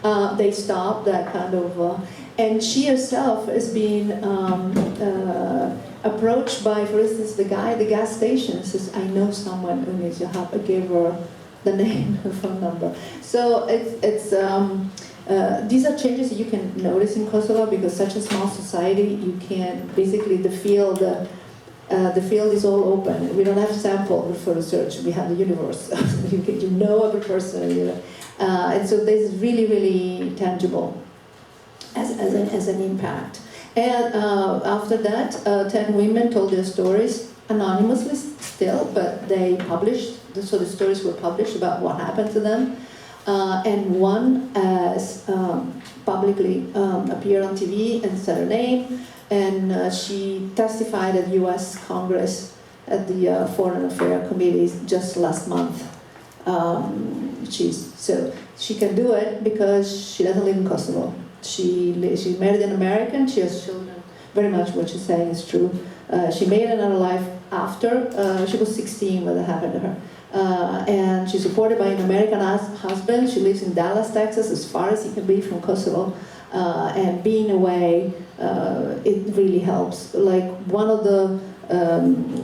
[SPEAKER 2] know. They stopped that kind of, and she herself has been approached by, for instance, the guy at the gas station says, I know someone who needs your help. I gave her the name and phone number. So these are changes that you can notice in Kosovo because such a small society, you can basically the field is all open. We don't have sample for research. We have the universe. You know every person, you know. And so this is really, really tangible as an impact. And after that, 10 women told their stories anonymously still, but they published. So the stories were published about what happened to them. And one has publicly appeared on TV and said her name, and she testified at the U.S. Congress at the Foreign Affairs Committee just last month. So she can do it because she doesn't live in Kosovo. She married an American. She has children. Very much what she's saying is true. She made another life after. She was 16 when that happened to her. And she's supported by an American husband. She lives in Dallas, Texas, as far as he can be from Kosovo. And being away, it really helps. Like one of the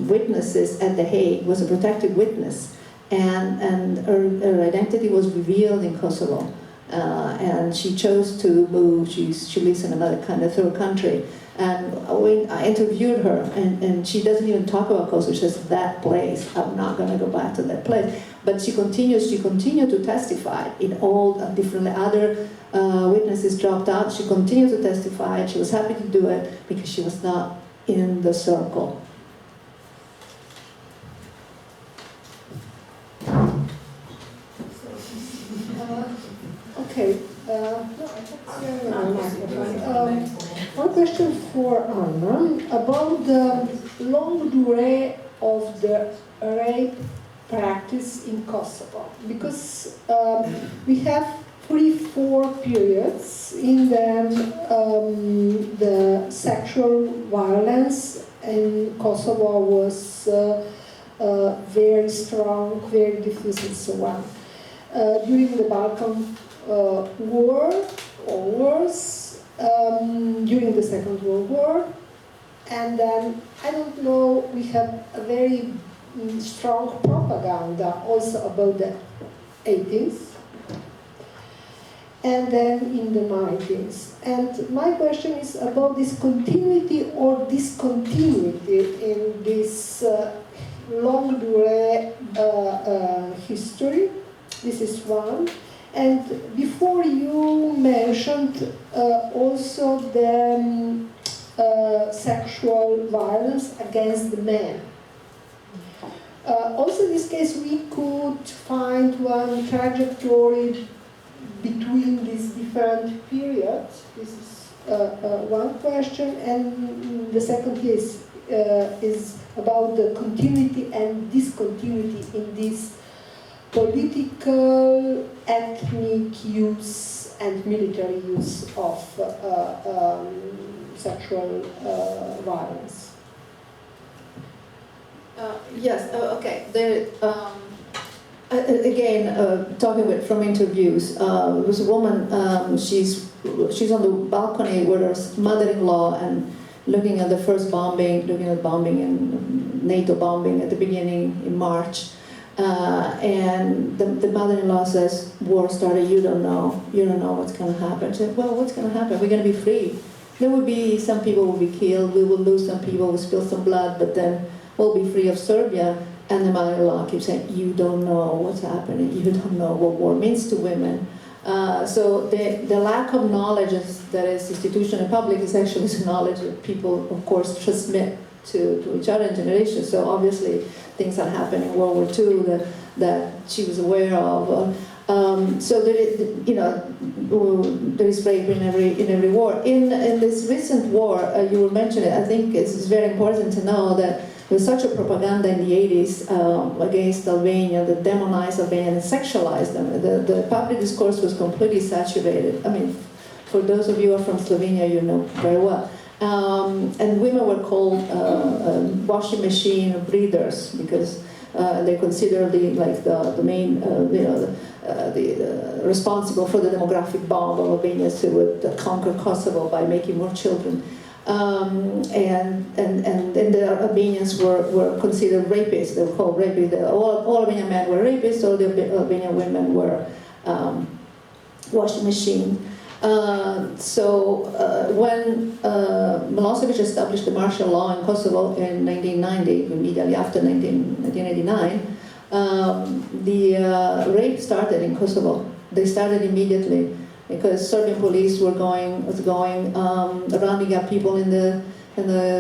[SPEAKER 2] witnesses at The Hague was a protected witness, and her identity was revealed in Kosovo. And she chose to move. She lives in another kind of third country. And when I interviewed her, and she doesn't even talk about Kosovo, she says, that place, I'm not going to go back to that place. But she continued to testify in all different other witnesses dropped out. She continued to testify. She was happy to do it because she was not in the circle.
[SPEAKER 6] Okay. One question for Anna about the long durée of the rape practice in Kosovo, because we have 3-4 periods in them. The sexual violence in Kosovo was very strong, very diffuse, and so on. During the Balkan War or wars, during the Second World War, and then, I don't know, we have a very strong propaganda also about the 80s, and then in the 90s. And my question is about this continuity or discontinuity in this long durée history. This is one. And before you mentioned also the sexual violence against the men. Also in this case we could find one trajectory between these different periods. This is one question, and the second is about the continuity and discontinuity in this political, ethnic use and military use of sexual violence.
[SPEAKER 2] Yes, okay. Again, talking from interviews, there was a woman, she's on the balcony with her mother-in-law and looking at the first bombing, looking at bombing and NATO bombing at the beginning in March. And the mother-in-law says, war started, you don't know what's going to happen. She said, well, what's going to happen? We're going to be free. There will be, some people will be killed, we will lose some people, we'll spill some blood, but then we'll be free of Serbia. And the mother-in-law keeps saying, you don't know what's happening, you don't know what war means to women. So the lack of knowledge that is institutional and public is actually the knowledge that people, of course, transmit to each other in generations. So obviously things that happened in World War II that she was aware of. So there is, there is rape in every war. In this recent war, you will mention it. I think it's very important to know that there was such a propaganda in the 80s against Albania that demonized Albanians and sexualized them. The public discourse was completely saturated. I mean, for those of you who are from Slovenia, you know very well. And women were called washing machine breeders because they consider the main, responsible for the demographic bomb of Albanians who would conquer Kosovo by making more children. And the Albanians were considered rapists. They were called rapists. All Albanian men were rapists, all the Albanian women were washing machine. When Milosevic established the martial law in Kosovo in 1990, immediately after 1989, the rape started in Kosovo. They started immediately because Serbian police was rounding up people in the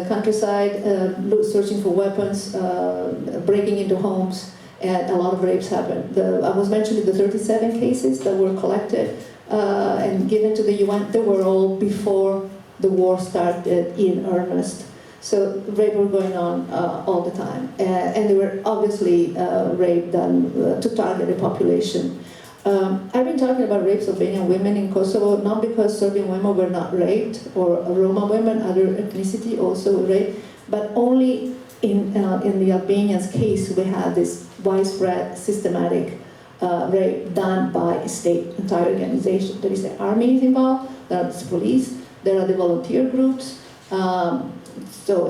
[SPEAKER 2] countryside, searching for weapons, breaking into homes, and a lot of rapes happened. I was mentioning the 37 cases that were collected and given to the UN. They were all before the war started in earnest. So rape were going on all the time, and they were obviously rape done to target the population. I've been talking about rapes of Albanian women in Kosovo, not because Serbian women were not raped, or Roma women, other ethnicity also were raped, but only in the Albanians' case we had this widespread, systematic rape done by a state, entire organization. There is the army involved, there are the police, there are the volunteer groups. So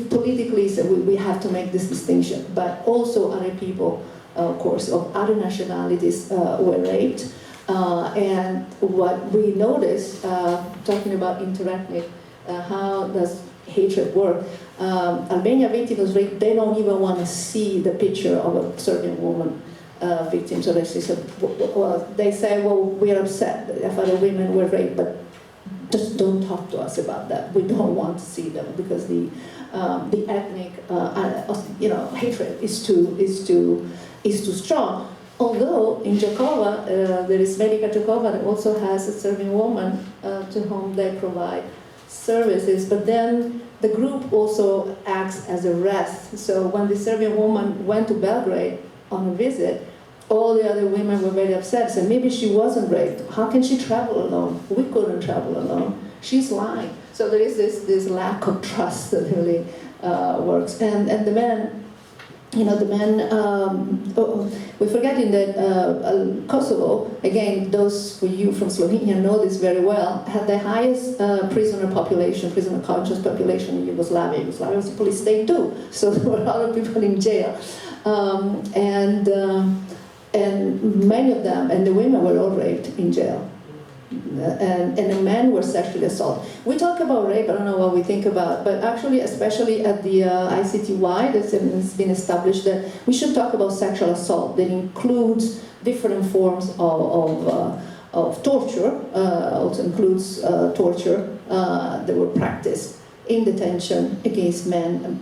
[SPEAKER 2] politically, so we have to make this distinction. But also other people, of course, of other nationalities were raped. And what we noticed, talking about interethnic, how does hatred work? Albania victims raped, they don't even want to see the picture of a Serbian woman victim. So they say, well, we are upset if other women were raped, but just don't talk to us about that. We don't want to see them because the ethnic, hatred is too strong. Although in Jakova, there is Velika Jakova that also has a Serbian woman to whom they provide services, but then the group also acts as a rest. So when the Serbian woman went to Belgrade on a visit, all the other women were very upset. So maybe she wasn't raped. How can she travel alone? We couldn't travel alone. She's lying. So there is this lack of trust that really works. And the men, we're forgetting that Kosovo, again, those for you from Slovenia know this very well, had the highest prisoner conscious population in Yugoslavia. Yugoslavia was a police state too, so there were a lot of people in jail. And many of them, and the women were all raped in jail. And the men were sexually assaulted. We talk about rape, I don't know what we think about, but actually, especially at the ICTY, it's been established that we should talk about sexual assault that includes different forms of torture, also includes torture that were practiced in detention against men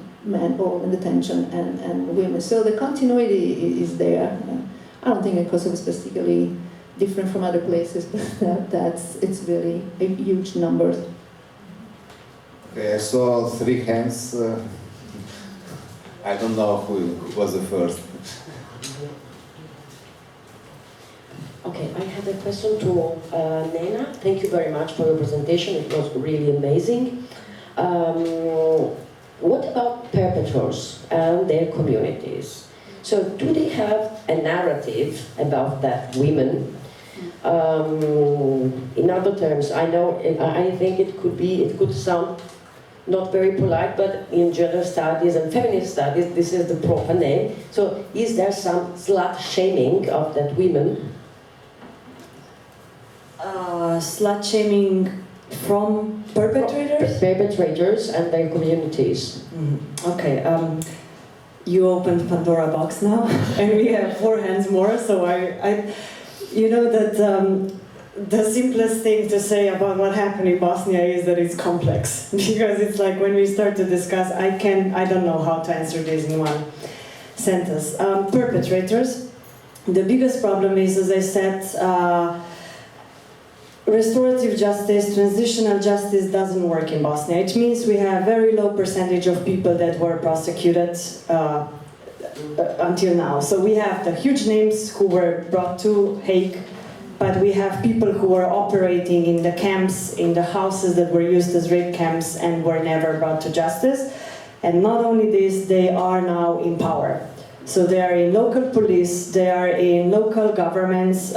[SPEAKER 2] all in detention and women. So the continuity is there. I don't think Kosovo is particularly different from other places, but it's really a huge number.
[SPEAKER 1] Okay, I saw 3 hands. I don't know who was the first.
[SPEAKER 7] Okay, I have a question to Nena. Thank you very much for your presentation. It was really amazing. What about perpetrators and their communities? So do they have a narrative about that women? In other terms, I think it could sound not very polite, but in gender studies and feminist studies, this is the proper name. So is there some slut shaming of that women?
[SPEAKER 3] Slut shaming from perpetrators?
[SPEAKER 7] Perpetrators and their communities.
[SPEAKER 3] Mm-hmm. Okay. You opened Pandora box now, and we have 4 hands more. So you know that the simplest thing to say about what happened in Bosnia is that it's complex, because it's like when we start to discuss, I don't know how to answer this in one sentence. Perpetrators, The biggest problem is, as I said, restorative justice, transitional justice doesn't work in Bosnia. It means we have very low percentage of people that were prosecuted until now. So we have the huge names who were brought to Hague, but we have people who were operating in the camps, in the houses that were used as rape camps and were never brought to justice. And not only this, they are now in power. So they are in local police, they are in local governments,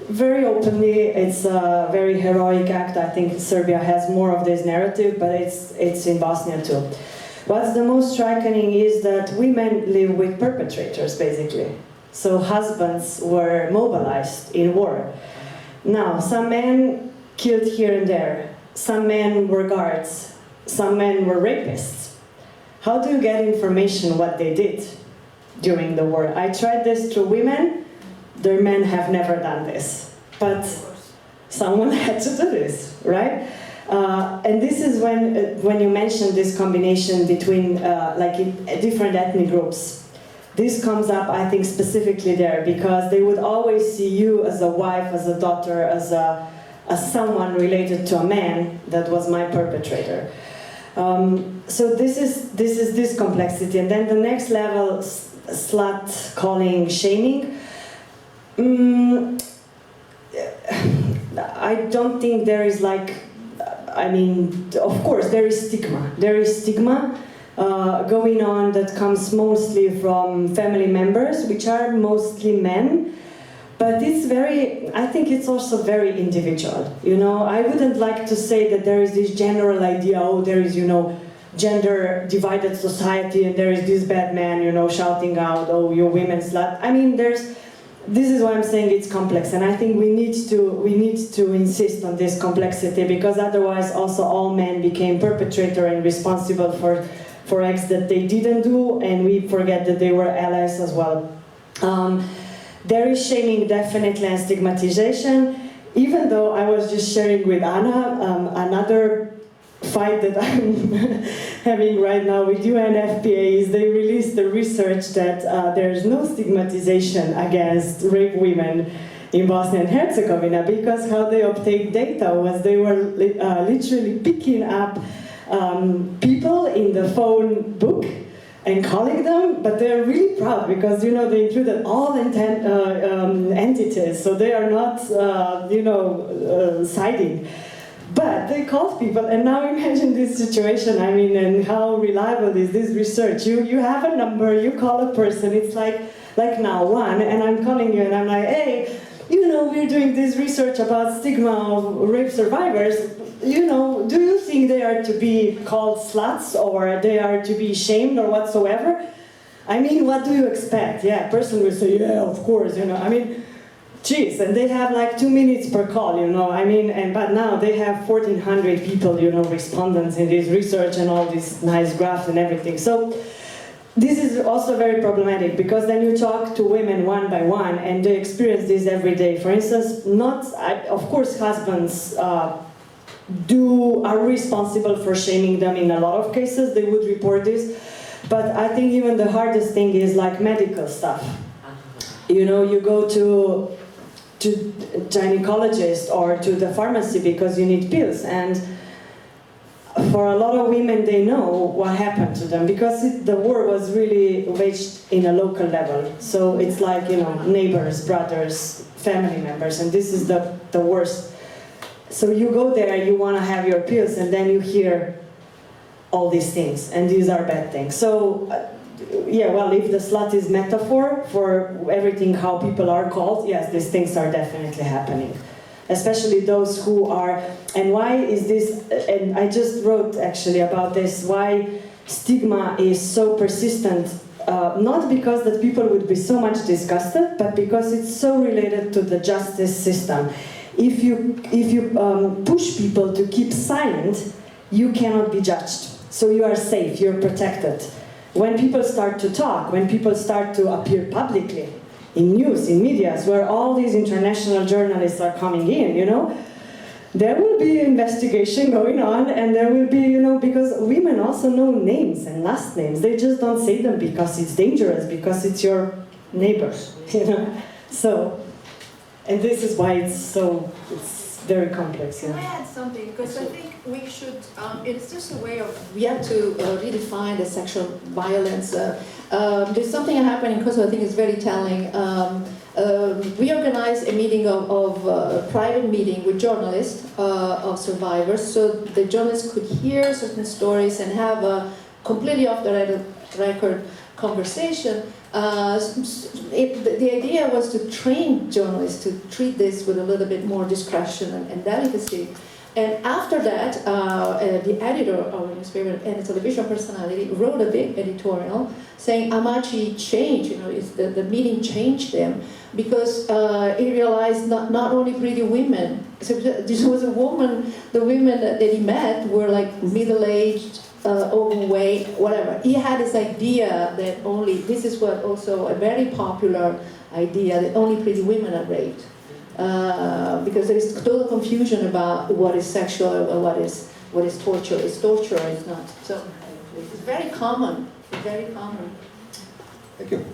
[SPEAKER 3] very openly. It's a very heroic act. I think Serbia has more of this narrative, but it's in Bosnia too. What's the most striking is that women live with perpetrators, basically. So husbands were mobilized in war. Now, some men killed here and there. Some men were guards. Some men were rapists. How do you get information what they did during the war? I tried this through women. Their men have never done this. But someone had to do this, right? And this is when you mentioned this combination between different ethnic groups. This comes up, I think, specifically there, because they would always see you as a wife, as a daughter, as someone related to a man that was my perpetrator. So this is this complexity. And then the next level, slut calling, shaming. I don't think there is of course there is stigma. There is stigma going on that comes mostly from family members, which are mostly men. But I think it's also very individual. You know, I wouldn't like to say that there is this general idea, oh, there is, gender divided society and there is this bad man, shouting out, oh, you women slut. I mean, this is why I'm saying it's complex, and I think we need to insist on this complexity, because otherwise also all men became perpetrator and responsible for acts that they didn't do, and we forget that they were allies as well. There is shaming definitely and stigmatization, even though I was just sharing with Anna another fight that I'm having right now with UNFPA is they released the research that there's no stigmatization against rape women in Bosnia and Herzegovina, because how they obtained data was they were literally picking up people in the phone book and calling them, but they're really proud because, they included all entities, so they are not, siding. But they called people, and now imagine this situation, and how reliable is this research? You have a number, you call a person, it's like now one, and I'm calling you and I'm like, hey, we're doing this research about stigma of rape survivors, do you think they are to be called sluts or they are to be shamed or whatsoever? What do you expect? Yeah, a person will say, yeah, of course, Jeez, and they have 2 minutes per call, but now they have 1,400 people, respondents in this research and all these nice graphs and everything. So this is also very problematic, because then you talk to women one by one and they experience this every day. For instance, of course husbands are responsible for shaming them in a lot of cases, they would report this, but I think even the hardest thing is medical stuff. You go to gynecologist or to the pharmacy because you need pills, and for a lot of women they know what happened to them, because the war was really waged in a local level, so it's neighbors, brothers, family members, and this is the worst. So you go there, you want to have your pills, and then you hear all these things, and these are bad things. So if the slut is metaphor for everything, how people are called, yes, these things are definitely happening. Especially those who are, and why is this, and I just wrote actually about this, why stigma is so persistent, not because that people would be so much disgusted, but because it's so related to the justice system. If you push people to keep silent, you cannot be judged. So you are safe, you're protected. When people start to talk, when people start to appear publicly, in news, in medias, where all these international journalists are coming in, there will be investigation going on, and there will be, because women also know names and last names. They just don't say them because it's dangerous, because it's your neighbors, you know. So, and this is why it's very complex.
[SPEAKER 2] Can I add something? Because I think we should, it's just a way of, we have to redefine the sexual violence. There's something that happened in Kosovo, I think is very telling. We organized a meeting a private meeting with journalists of survivors, so the journalists could hear certain stories and have a completely off the record conversation. The idea was to train journalists to treat this with a little bit more discretion and delicacy. And after that, the editor of the newspaper and a television personality wrote a big editorial saying how much he changed, the meeting changed them, because he realized not only pretty women, so this was a woman, the women that he met were like middle-aged, overweight, whatever. He had this idea that this is what also a very popular idea, that only pretty women are raped. Because there is total confusion about what is sexual and what is torture. It's torture, it's not. So it's very common. It's very common.
[SPEAKER 1] Thank you.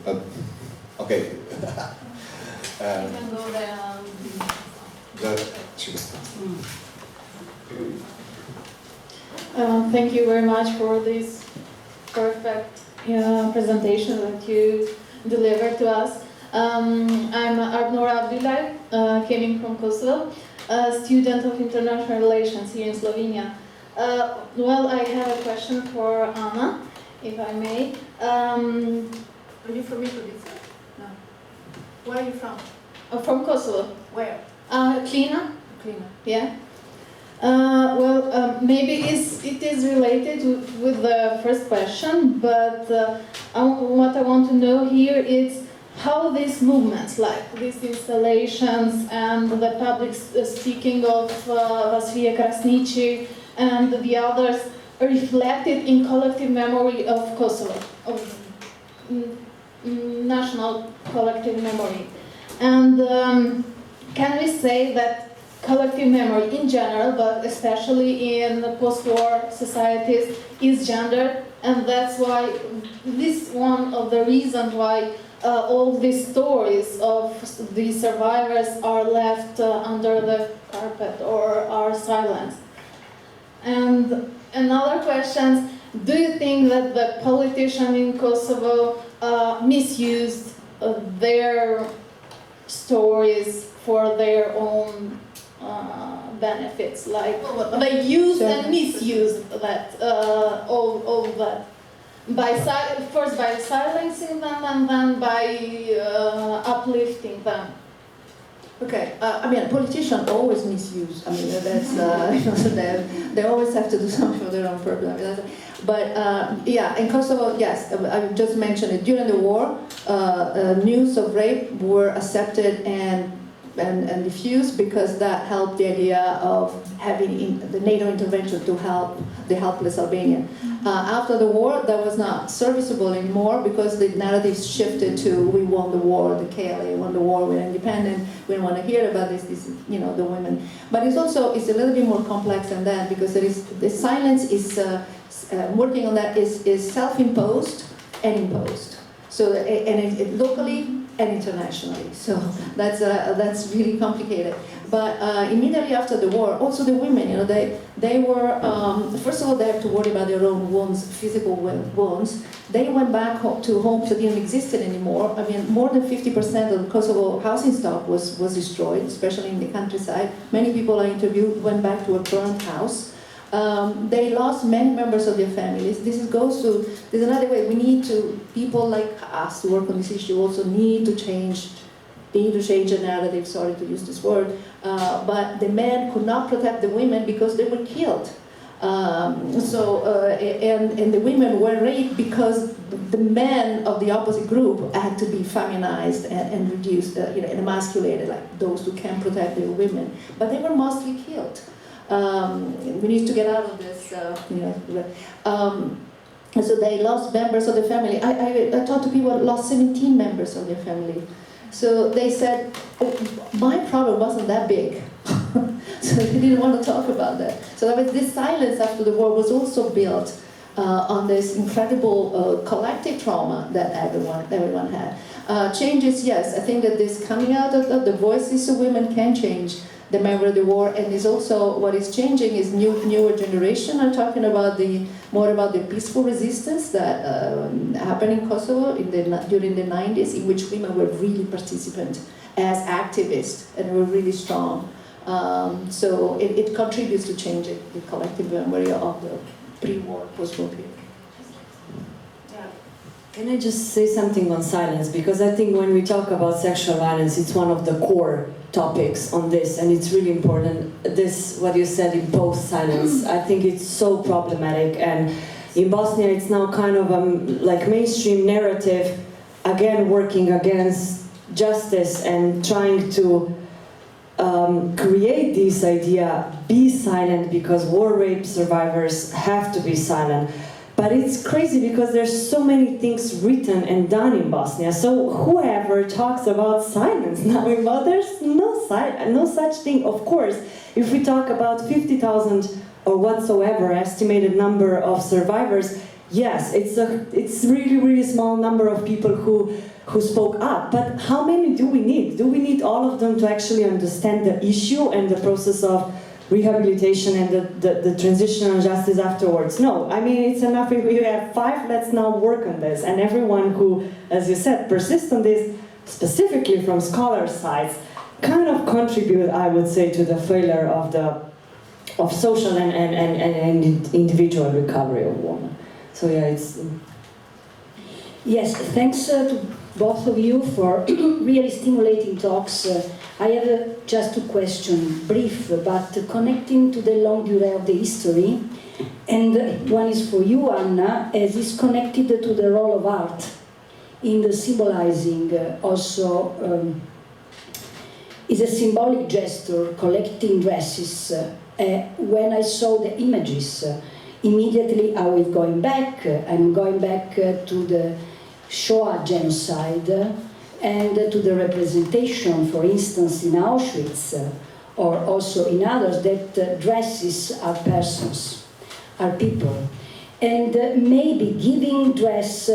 [SPEAKER 1] Okay.
[SPEAKER 5] You can go there.
[SPEAKER 8] Thank you very much for this perfect presentation that you delivered to us. I'm Arnora Abdulaj, coming from Kosovo, a student of international relations here in Slovenia. Well, I have a question for Anna, if I may.
[SPEAKER 2] Are you from Italy? No. Where are you from?
[SPEAKER 8] From Kosovo.
[SPEAKER 2] Where?
[SPEAKER 8] Klina.
[SPEAKER 2] Klina.
[SPEAKER 8] Yeah. Maybe it is related with the first question, but what I want to know here is how these movements, like these installations and the public speaking of Vasilije Krasniqi and the others, are reflected in collective memory of Kosovo, of national collective memory. And can we say that collective memory in general, but especially in post-war societies, is gendered, and that's why this one of the reasons why all these stories of the survivors are left under the carpet or are silenced. And another question, do you think that the politicians in Kosovo misused their stories for their own benefits, like they used and misused that all that first by silencing them and then by uplifting them?
[SPEAKER 2] Okay, politicians always misuse. That's they always have to do something for their own purpose. But in Kosovo, yes, I just mentioned it. During the war, news of rape were accepted and diffused because that helped the idea of having the NATO intervention to help the helpless Albanian. After the war, that was not serviceable anymore because the narrative shifted to we won the war, the KLA won the war, we're independent, we don't want to hear about this the women. But it's a little bit more complex than that because the silence is working on that is self-imposed and imposed. So and locally and internationally. So that's really complicated. But immediately after the war, also the women, they were first of all they had to worry about their own wounds, physical wounds. They went back to homes that didn't exist anymore. More than 50% of the Kosovo housing stock was destroyed, especially in the countryside. Many people I interviewed went back to a burned house. They lost many members of their families. There's another way. People like us who work on this issue also need to change the narrative, sorry to use this word, but the men could not protect the women because they were killed. And the women were raped because the men of the opposite group had to be feminized and reduced, and emasculated, like those who can protect their women. But they were mostly killed. We need to get out of this, so they lost members of the family. I talked to people who lost 17 members of their family. So they said, my problem wasn't that big. So they didn't want to talk about that. So this silence after the war was also built on this incredible collective trauma that everyone had. Changes, yes. I think that this coming out of the voices of women can change the memory of the war, and is also what is changing is newer generation are talking about more about the peaceful resistance that happened in Kosovo during the 90s, in which women were really participant as activists and were really strong. So it contributes to changing the collective memory of the pre-war, post-war period.
[SPEAKER 3] Can I just say something on silence? Because I think when we talk about sexual violence, it's one of the core topics on this, and it's really important. This, what you said, imposed silence, I think it's so problematic. And in Bosnia, it's now kind of like mainstream narrative, again working against justice and trying to create this idea, be silent, because war rape survivors have to be silent. But it's crazy because there's so many things written and done in Bosnia. So whoever talks about silence now, well, there's no such thing. Of course, if we talk about 50,000 or whatsoever estimated number of survivors, yes, it's really small number of people who spoke up. But how many do we need? Do we need all of them to actually understand the issue and the process of rehabilitation and the transitional justice afterwards? No, I mean, it's enough if we have 5, let's now work on this. And everyone who, as you said, persists on this, specifically from scholars' sides, kind of contribute, I would say, to the failure of social and individual recovery of women. So yeah, it's...
[SPEAKER 9] Yes, thanks to both of you for really stimulating talks. I have just 2 questions, brief, but connecting to the long durée of the history. And one is for you, Anna, as is connected to the role of art in the symbolizing also is a symbolic gesture, collecting dresses. When I saw the images, immediately I was going back. I'm going back to the Shoah genocide and to the representation, for instance, in Auschwitz or also in others, that dresses are persons, are people. And maybe giving dress,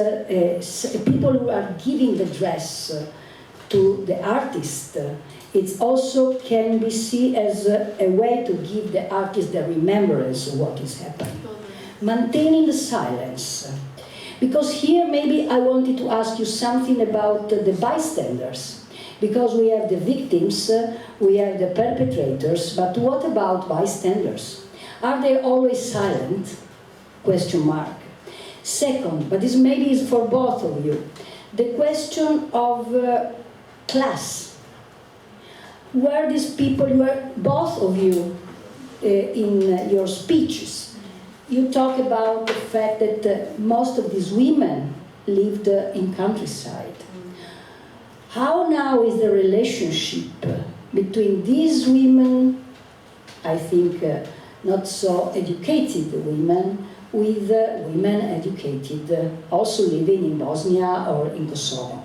[SPEAKER 9] people who are giving the dress to the artist, it also can be seen as a way to give the artist the remembrance of what is happening. Maintaining the silence. Because here maybe I wanted to ask you something about the bystanders. Because we have the victims, we have the perpetrators, but what about bystanders? Are they always silent? Question mark. Second, but this maybe is for both of you, the question of class. Were these people, both of you, in your speeches, you talk about the fact that most of these women lived in countryside. How now is the relationship between these women, I think not so educated women, with women educated, also living in Bosnia or in Kosovo?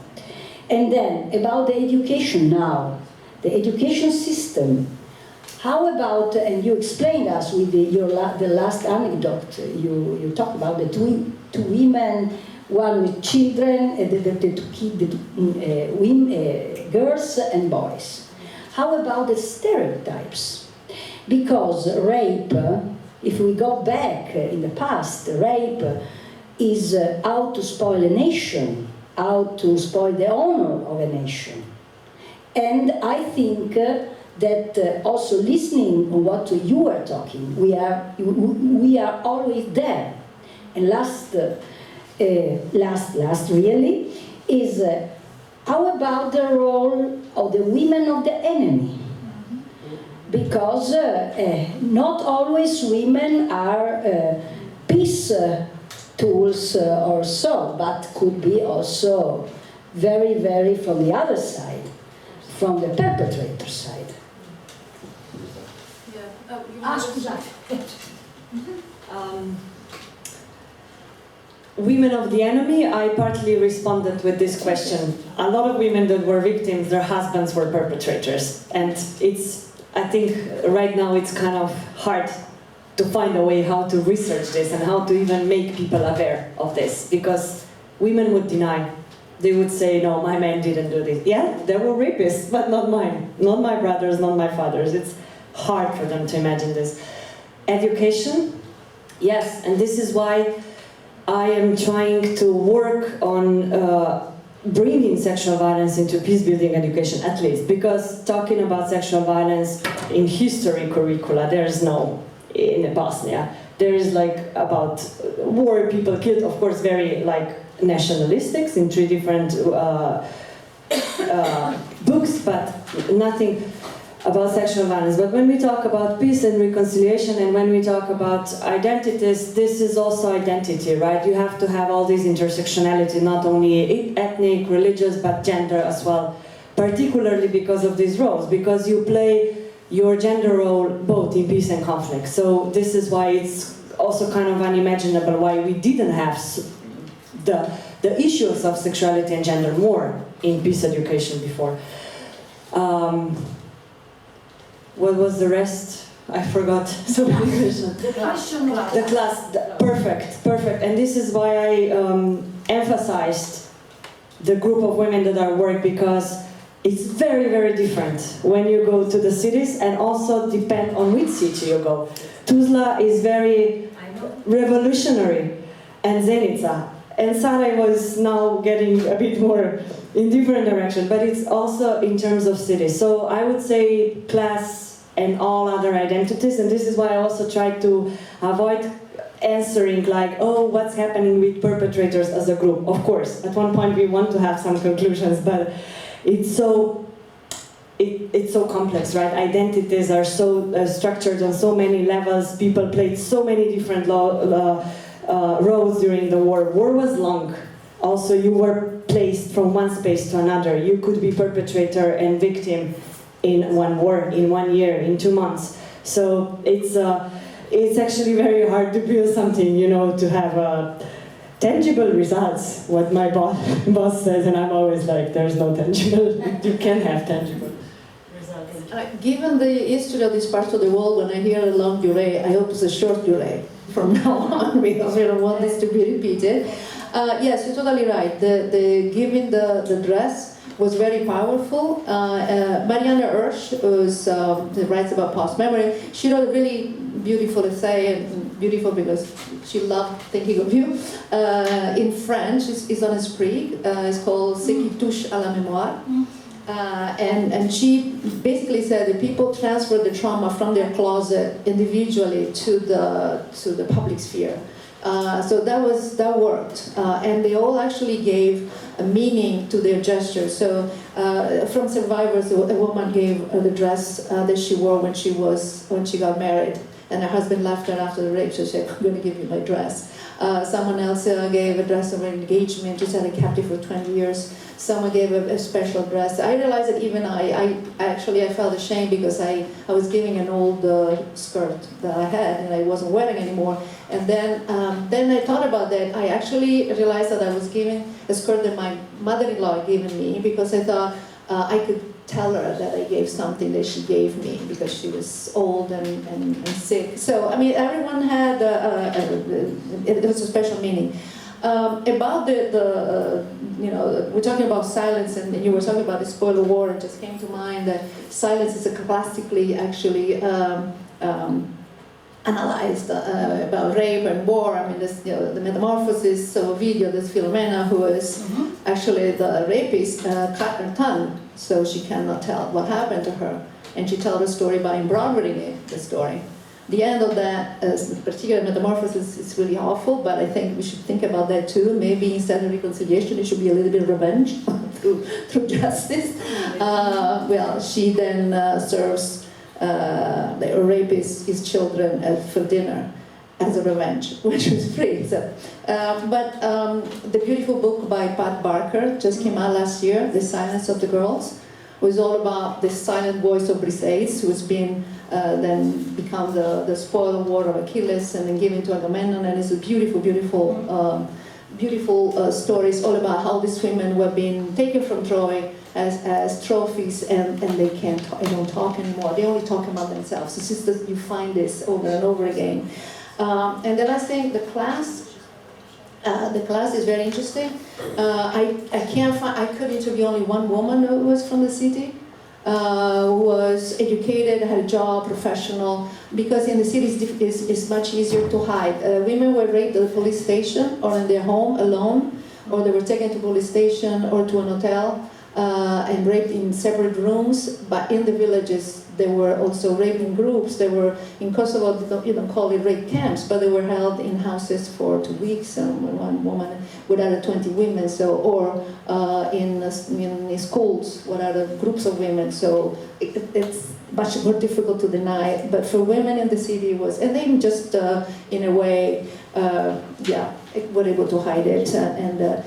[SPEAKER 9] And then, about the education now, the education system. How about, and you explained us with the last anecdote, you talked about the two women, one with children, girls and boys. How about the stereotypes? Because rape, if we go back in the past, rape is how to spoil a nation, how to spoil the honor of a nation. And I think that also listening to what you were talking, we are always there. And last really is how about the role of the women of the enemy? Because not always women are peace tools or so, but could be also very, very from the other side, from the perpetrator side.
[SPEAKER 3] Women of the enemy, I partly responded with this question. A lot of women that were victims, their husbands were perpetrators. And I think right now it's kind of hard to find a way how to research this and how to even make people aware of this, because women would deny they would say, no, my man didn't do this. Yeah, there were rapists, but not mine. Not my brothers, not my fathers. It's hard for them to imagine this. Education, yes, and this is why I am trying to work on bringing sexual violence into peace-building education, at least, because talking about sexual violence in history curricula, there's no, in Bosnia. There is like about war, people killed, of course, very like nationalistics in 3 different books, but nothing about sexual violence. But when we talk about peace and reconciliation, and when we talk about identities, this is also identity, right? You have to have all these intersectionality, not only ethnic, religious, but gender as well, particularly because of these roles, because you play your gender role both in peace and conflict. So this is why it's also kind of unimaginable why we didn't have the issues of sexuality and gender more in peace education before. What was the rest? I forgot. So many questions.
[SPEAKER 9] The class.
[SPEAKER 3] The class. Perfect. And this is why I emphasized the group of women that I work, because it's very, very different when you go to the cities, and also depend on which city you go. Tuzla is very revolutionary, and Zenica. And Sarajevo is now getting a bit more in different direction, but it's also in terms of cities. So I would say class and all other identities, and this is why I also try to avoid answering like, oh, what's happening with perpetrators as a group. Of course, at one point we want to have some conclusions, but it's so complex, right? Identities are so structured on so many levels. People played so many different roles during the war. War was long. Also, you were placed from one space to another. You could be perpetrator and victim in one war, in 1 year, in 2 months. So it's actually very hard to build something, you know, to have tangible results. What my boss says, and I'm always like, there's no tangible. You can have tangible results.
[SPEAKER 2] Given the history of this part of the world, when I hear a long durée, I hope it's a short durée from now on, because we don't want this to be repeated. Yes, you're totally right. The giving the dress was very powerful. Marianne Hirsch, who writes about past memory, she wrote a really beautiful essay, and beautiful because she loved thinking of you, in French. It's on Esprit. It's called Ce qui touche à la mémoire. And she basically said that people transfer the trauma from their closet individually to the public sphere. So that worked, and they all actually gave a meaning to their gestures. So from survivors, a woman gave the dress that she wore when she got married, and her husband left her after the rape. So she said, "I'm going to give you my dress." Someone else gave a dress of an engagement. She said, "I kept it for 20 years." Someone gave a special dress. I realized that even I felt ashamed because I was giving an old skirt that I had and I wasn't wearing anymore. And then I thought about that. I actually realized that I was giving a skirt that my mother-in-law had given me, because I thought I could tell her that I gave something that she gave me because she was old and sick. So, I mean, everyone had, it was a special meaning. About we're talking about silence, and you were talking about the spoiler war. It just came to mind that silence is a classically actually analyzed about rape and war. I mean, the Metamorphosis of Ovidio, this Filomena, who is actually the rapist, cut her tongue, so she cannot tell what happened to her, and she tells the story by embroidering the story. The end of that, particular Metamorphosis, is really awful, but I think we should think about that too. Maybe instead of reconciliation, it should be a little bit of revenge through justice. Well, she then serves the rapist his children for dinner as a revenge, which was free. So, but the beautiful book by Pat Barker just came out last year, The Silence of the Girls, was all about the silent voice of Briseis, who has been then become the spoil war of Achilles and then given to Agamemnon, and it's a beautiful, beautiful stories all about how these women were being taken from Troy as trophies, and they don't talk anymore. They only talk about themselves. It's just that you find this over and over again. And the last thing, the class. The class is very interesting. I could interview only one woman who was from the city, who was educated, had a job, professional, because in the city it's much easier to hide. Women were raped at the police station or in their home alone, or they were taken to police station or to an hotel and raped in separate rooms. But in the villages, they were also raped in groups. They were in Kosovo. You don't call it rape camps, but they were held in houses for 2 weeks. One woman with other 20 women. So, or in schools with other groups of women. So it's much more difficult to deny. But for women in the city, it was, and they just in a way, were able to hide it. The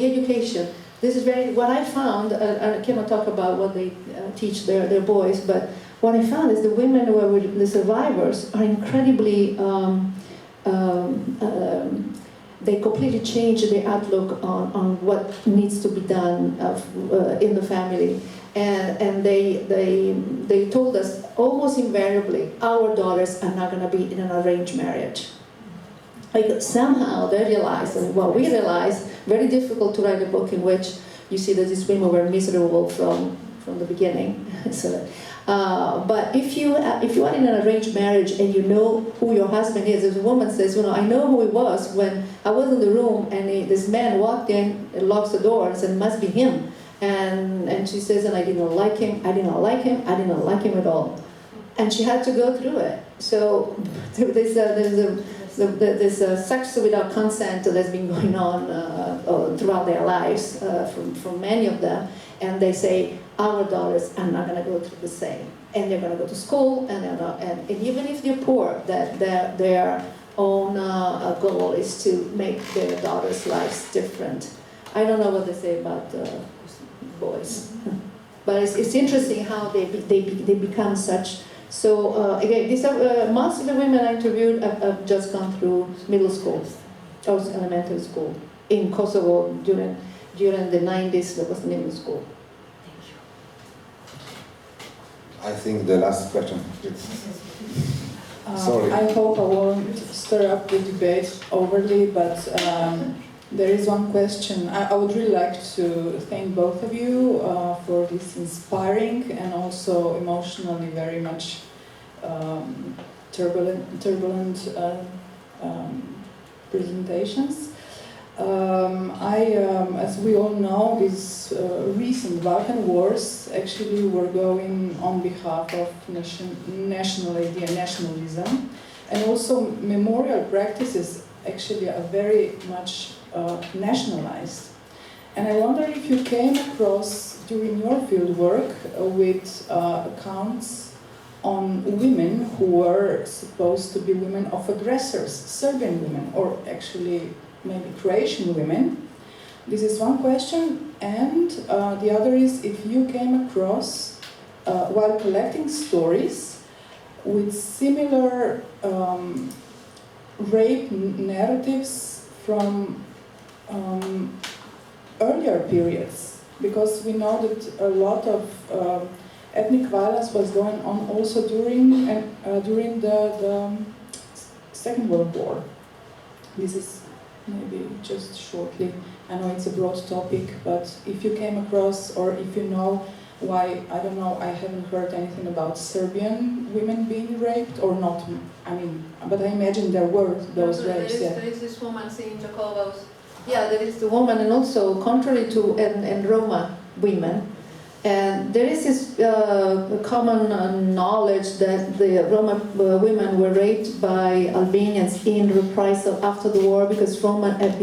[SPEAKER 2] education. This is what I found. I cannot talk about what they teach their boys, but what I found is the women who are the survivors are incredibly. They completely change their outlook on what needs to be done in the family, and they told us almost invariably, our daughters are not going to be in an arranged marriage. Like somehow they realized, and well, we realized, very difficult to write a book in which you see that these women were miserable from the beginning. So, but if you are in an arranged marriage and you know who your husband is, as a woman says, I know who he was when I was in the room and this man walked in and locks the door and said, it must be him. And she says, and I did not like him, I did not like him, I did not like him at all. And she had to go through it. So there's sex without consent that's been going on throughout their lives from many of them, and they say our daughters are not going to go through the same, and they're going to go to school, and even if they're poor, that their own goal is to make their daughters' lives different. I don't know what they say about boys, but it's interesting how they become such. So again, these are most of the women I interviewed have just gone through middle school or elementary school in Kosovo during the 90s. There was middle school.
[SPEAKER 1] I think the last question. Sorry.
[SPEAKER 10] I hope I won't stir up the debate overly, but there is one question. I would really like to thank both of you for this inspiring and also emotionally very much turbulent presentations. As we all know, these recent Balkan wars actually were going on behalf of national idea, nationalism, and also memorial practices actually are very much nationalized. And I wonder if you came across during your field work with accounts on women who were supposed to be women of aggressors, Serbian women, or actually maybe Croatian women. This is one question, and the other is if you came across, while collecting stories, with similar rape narratives from earlier periods, because we know that a lot of ethnic violence was going on also during the Second World War. This is maybe just shortly. I know it's a broad topic, but if you came across, or if you know why, I don't know, I haven't heard anything about Serbian women being raped or not. I mean, but I imagine there were those rapes.
[SPEAKER 2] There is this woman saying Jakovos. Yeah, there is the woman, and also contrary to and Roma women. And there is this common knowledge that the Roma women were raped by Albanians in reprisal after the war because Roma had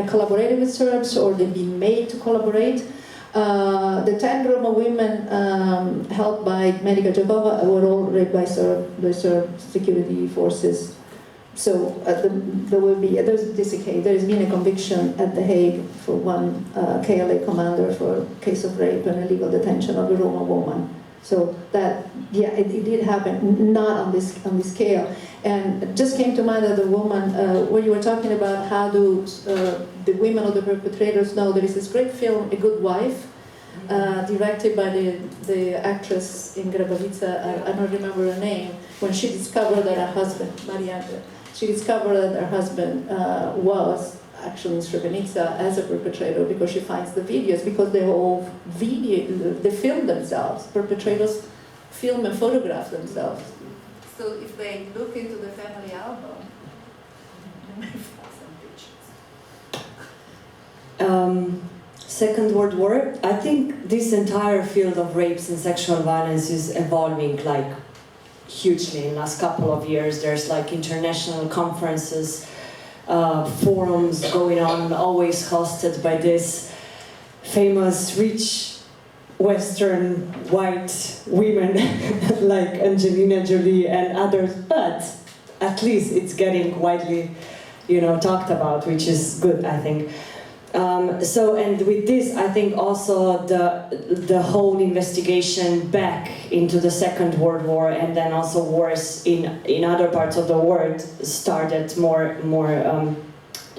[SPEAKER 2] collaborated with Serbs, or they'd been made to collaborate. The 10 Roma women helped by Medica Jabova were all raped by the Serb security forces. So there's been a conviction at The Hague for one KLA commander for a case of rape and illegal detention of a Roma woman. So that, yeah, it did happen, not on this scale. And it just came to mind that the woman, when you were talking about how do the women of the perpetrators know, there is this great film, A Good Wife, directed by the actress in Grabovica, I don't remember her name, when she discovered that her husband, Marianne, she discovered that her husband was actually in Srebrenica as a perpetrator because she finds the videos, because they all they film themselves. Perpetrators film and photograph themselves. So if they look into the family album, they might find some pictures.
[SPEAKER 3] Second World War, I think this entire field of rapes and sexual violence is evolving like hugely in the last couple of years. There's like international conferences, forums going on, always hosted by this famous rich Western white women like Angelina Jolie and others, but at least it's getting widely, talked about, which is good, I think. And with this, I think also the whole investigation back into the Second World War and then also wars in other parts of the world started more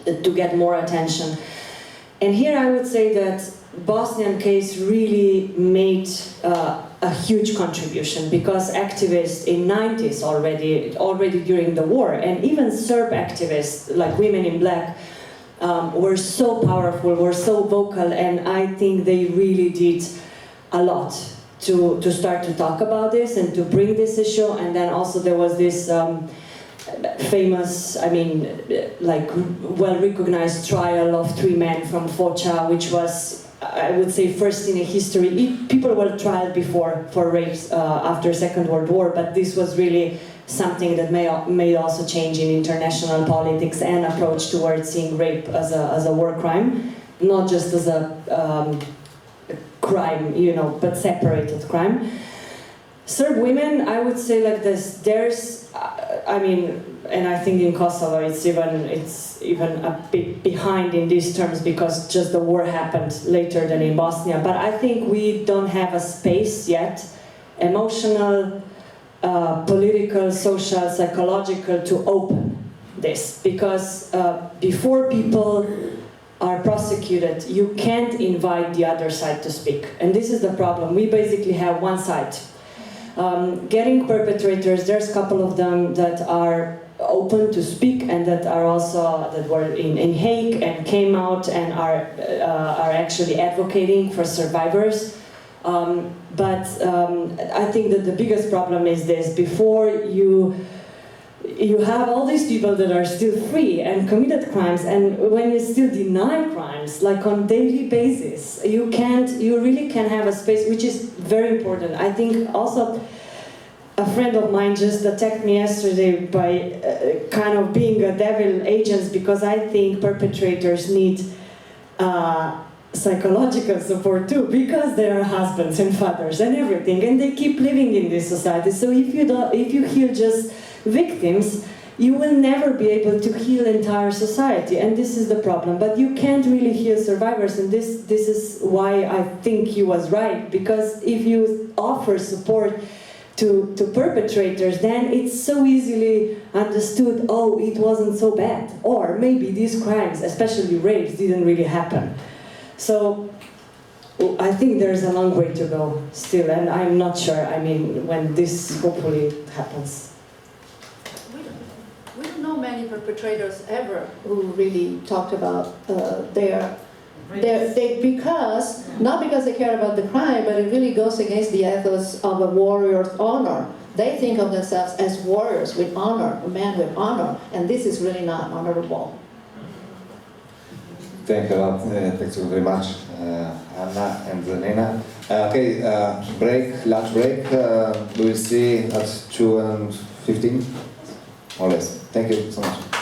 [SPEAKER 3] to get more attention. And here I would say that Bosnian case really made a huge contribution, because activists in 90s already during the war, and even Serb activists like Women in Black, were so powerful, were so vocal, and I think they really did a lot to start to talk about this and to bring this issue. And then also there was this famous, well-recognized trial of 3 men from Foča, which was, I would say, first in history. People were tried before for rapes after Second World War, but this was really something that may also change in international politics and approach towards seeing rape as a war crime, not just as a crime, but separated crime. Serb women, I would say like this, there's, and I think in Kosovo it's even a bit behind in these terms, because just the war happened later than in Bosnia, but I think we don't have a space yet, emotional, political, social, psychological, to open this, because before people are prosecuted, you can't invite the other side to speak, and this is the problem. We basically have one side. Getting perpetrators, there's a couple of them that are open to speak and that were in Hague and came out and are actually advocating for survivors. But I think that the biggest problem is this: before you have all these people that are still free and committed crimes, and when you still deny crimes, like on daily basis, you really can have a space, which is very important. I think also a friend of mine just attacked me yesterday by kind of being a devil agent, because I think perpetrators need psychological support too, because they are husbands and fathers and everything, and they keep living in this society. So if you heal just victims, you will never be able to heal entire society, and this is the problem. But you can't really heal survivors, and this is why I think he was right, because if you offer support to perpetrators, then it's so easily understood, oh, it wasn't so bad, or maybe these crimes, especially rapes, didn't really happen. So I think there's a long way to go still, and I'm not sure, when this hopefully happens.
[SPEAKER 2] We don't know many perpetrators ever who really talked about not because they care about the crime, but it really goes against the ethos of a warrior's honor. They think of themselves as warriors with honor, a man with honor, and this is really not honorable.
[SPEAKER 1] Thank you a lot. Thanks very much, Anna and Nena. Lunch break. We will see at 2:15, more or less. Thank you so much.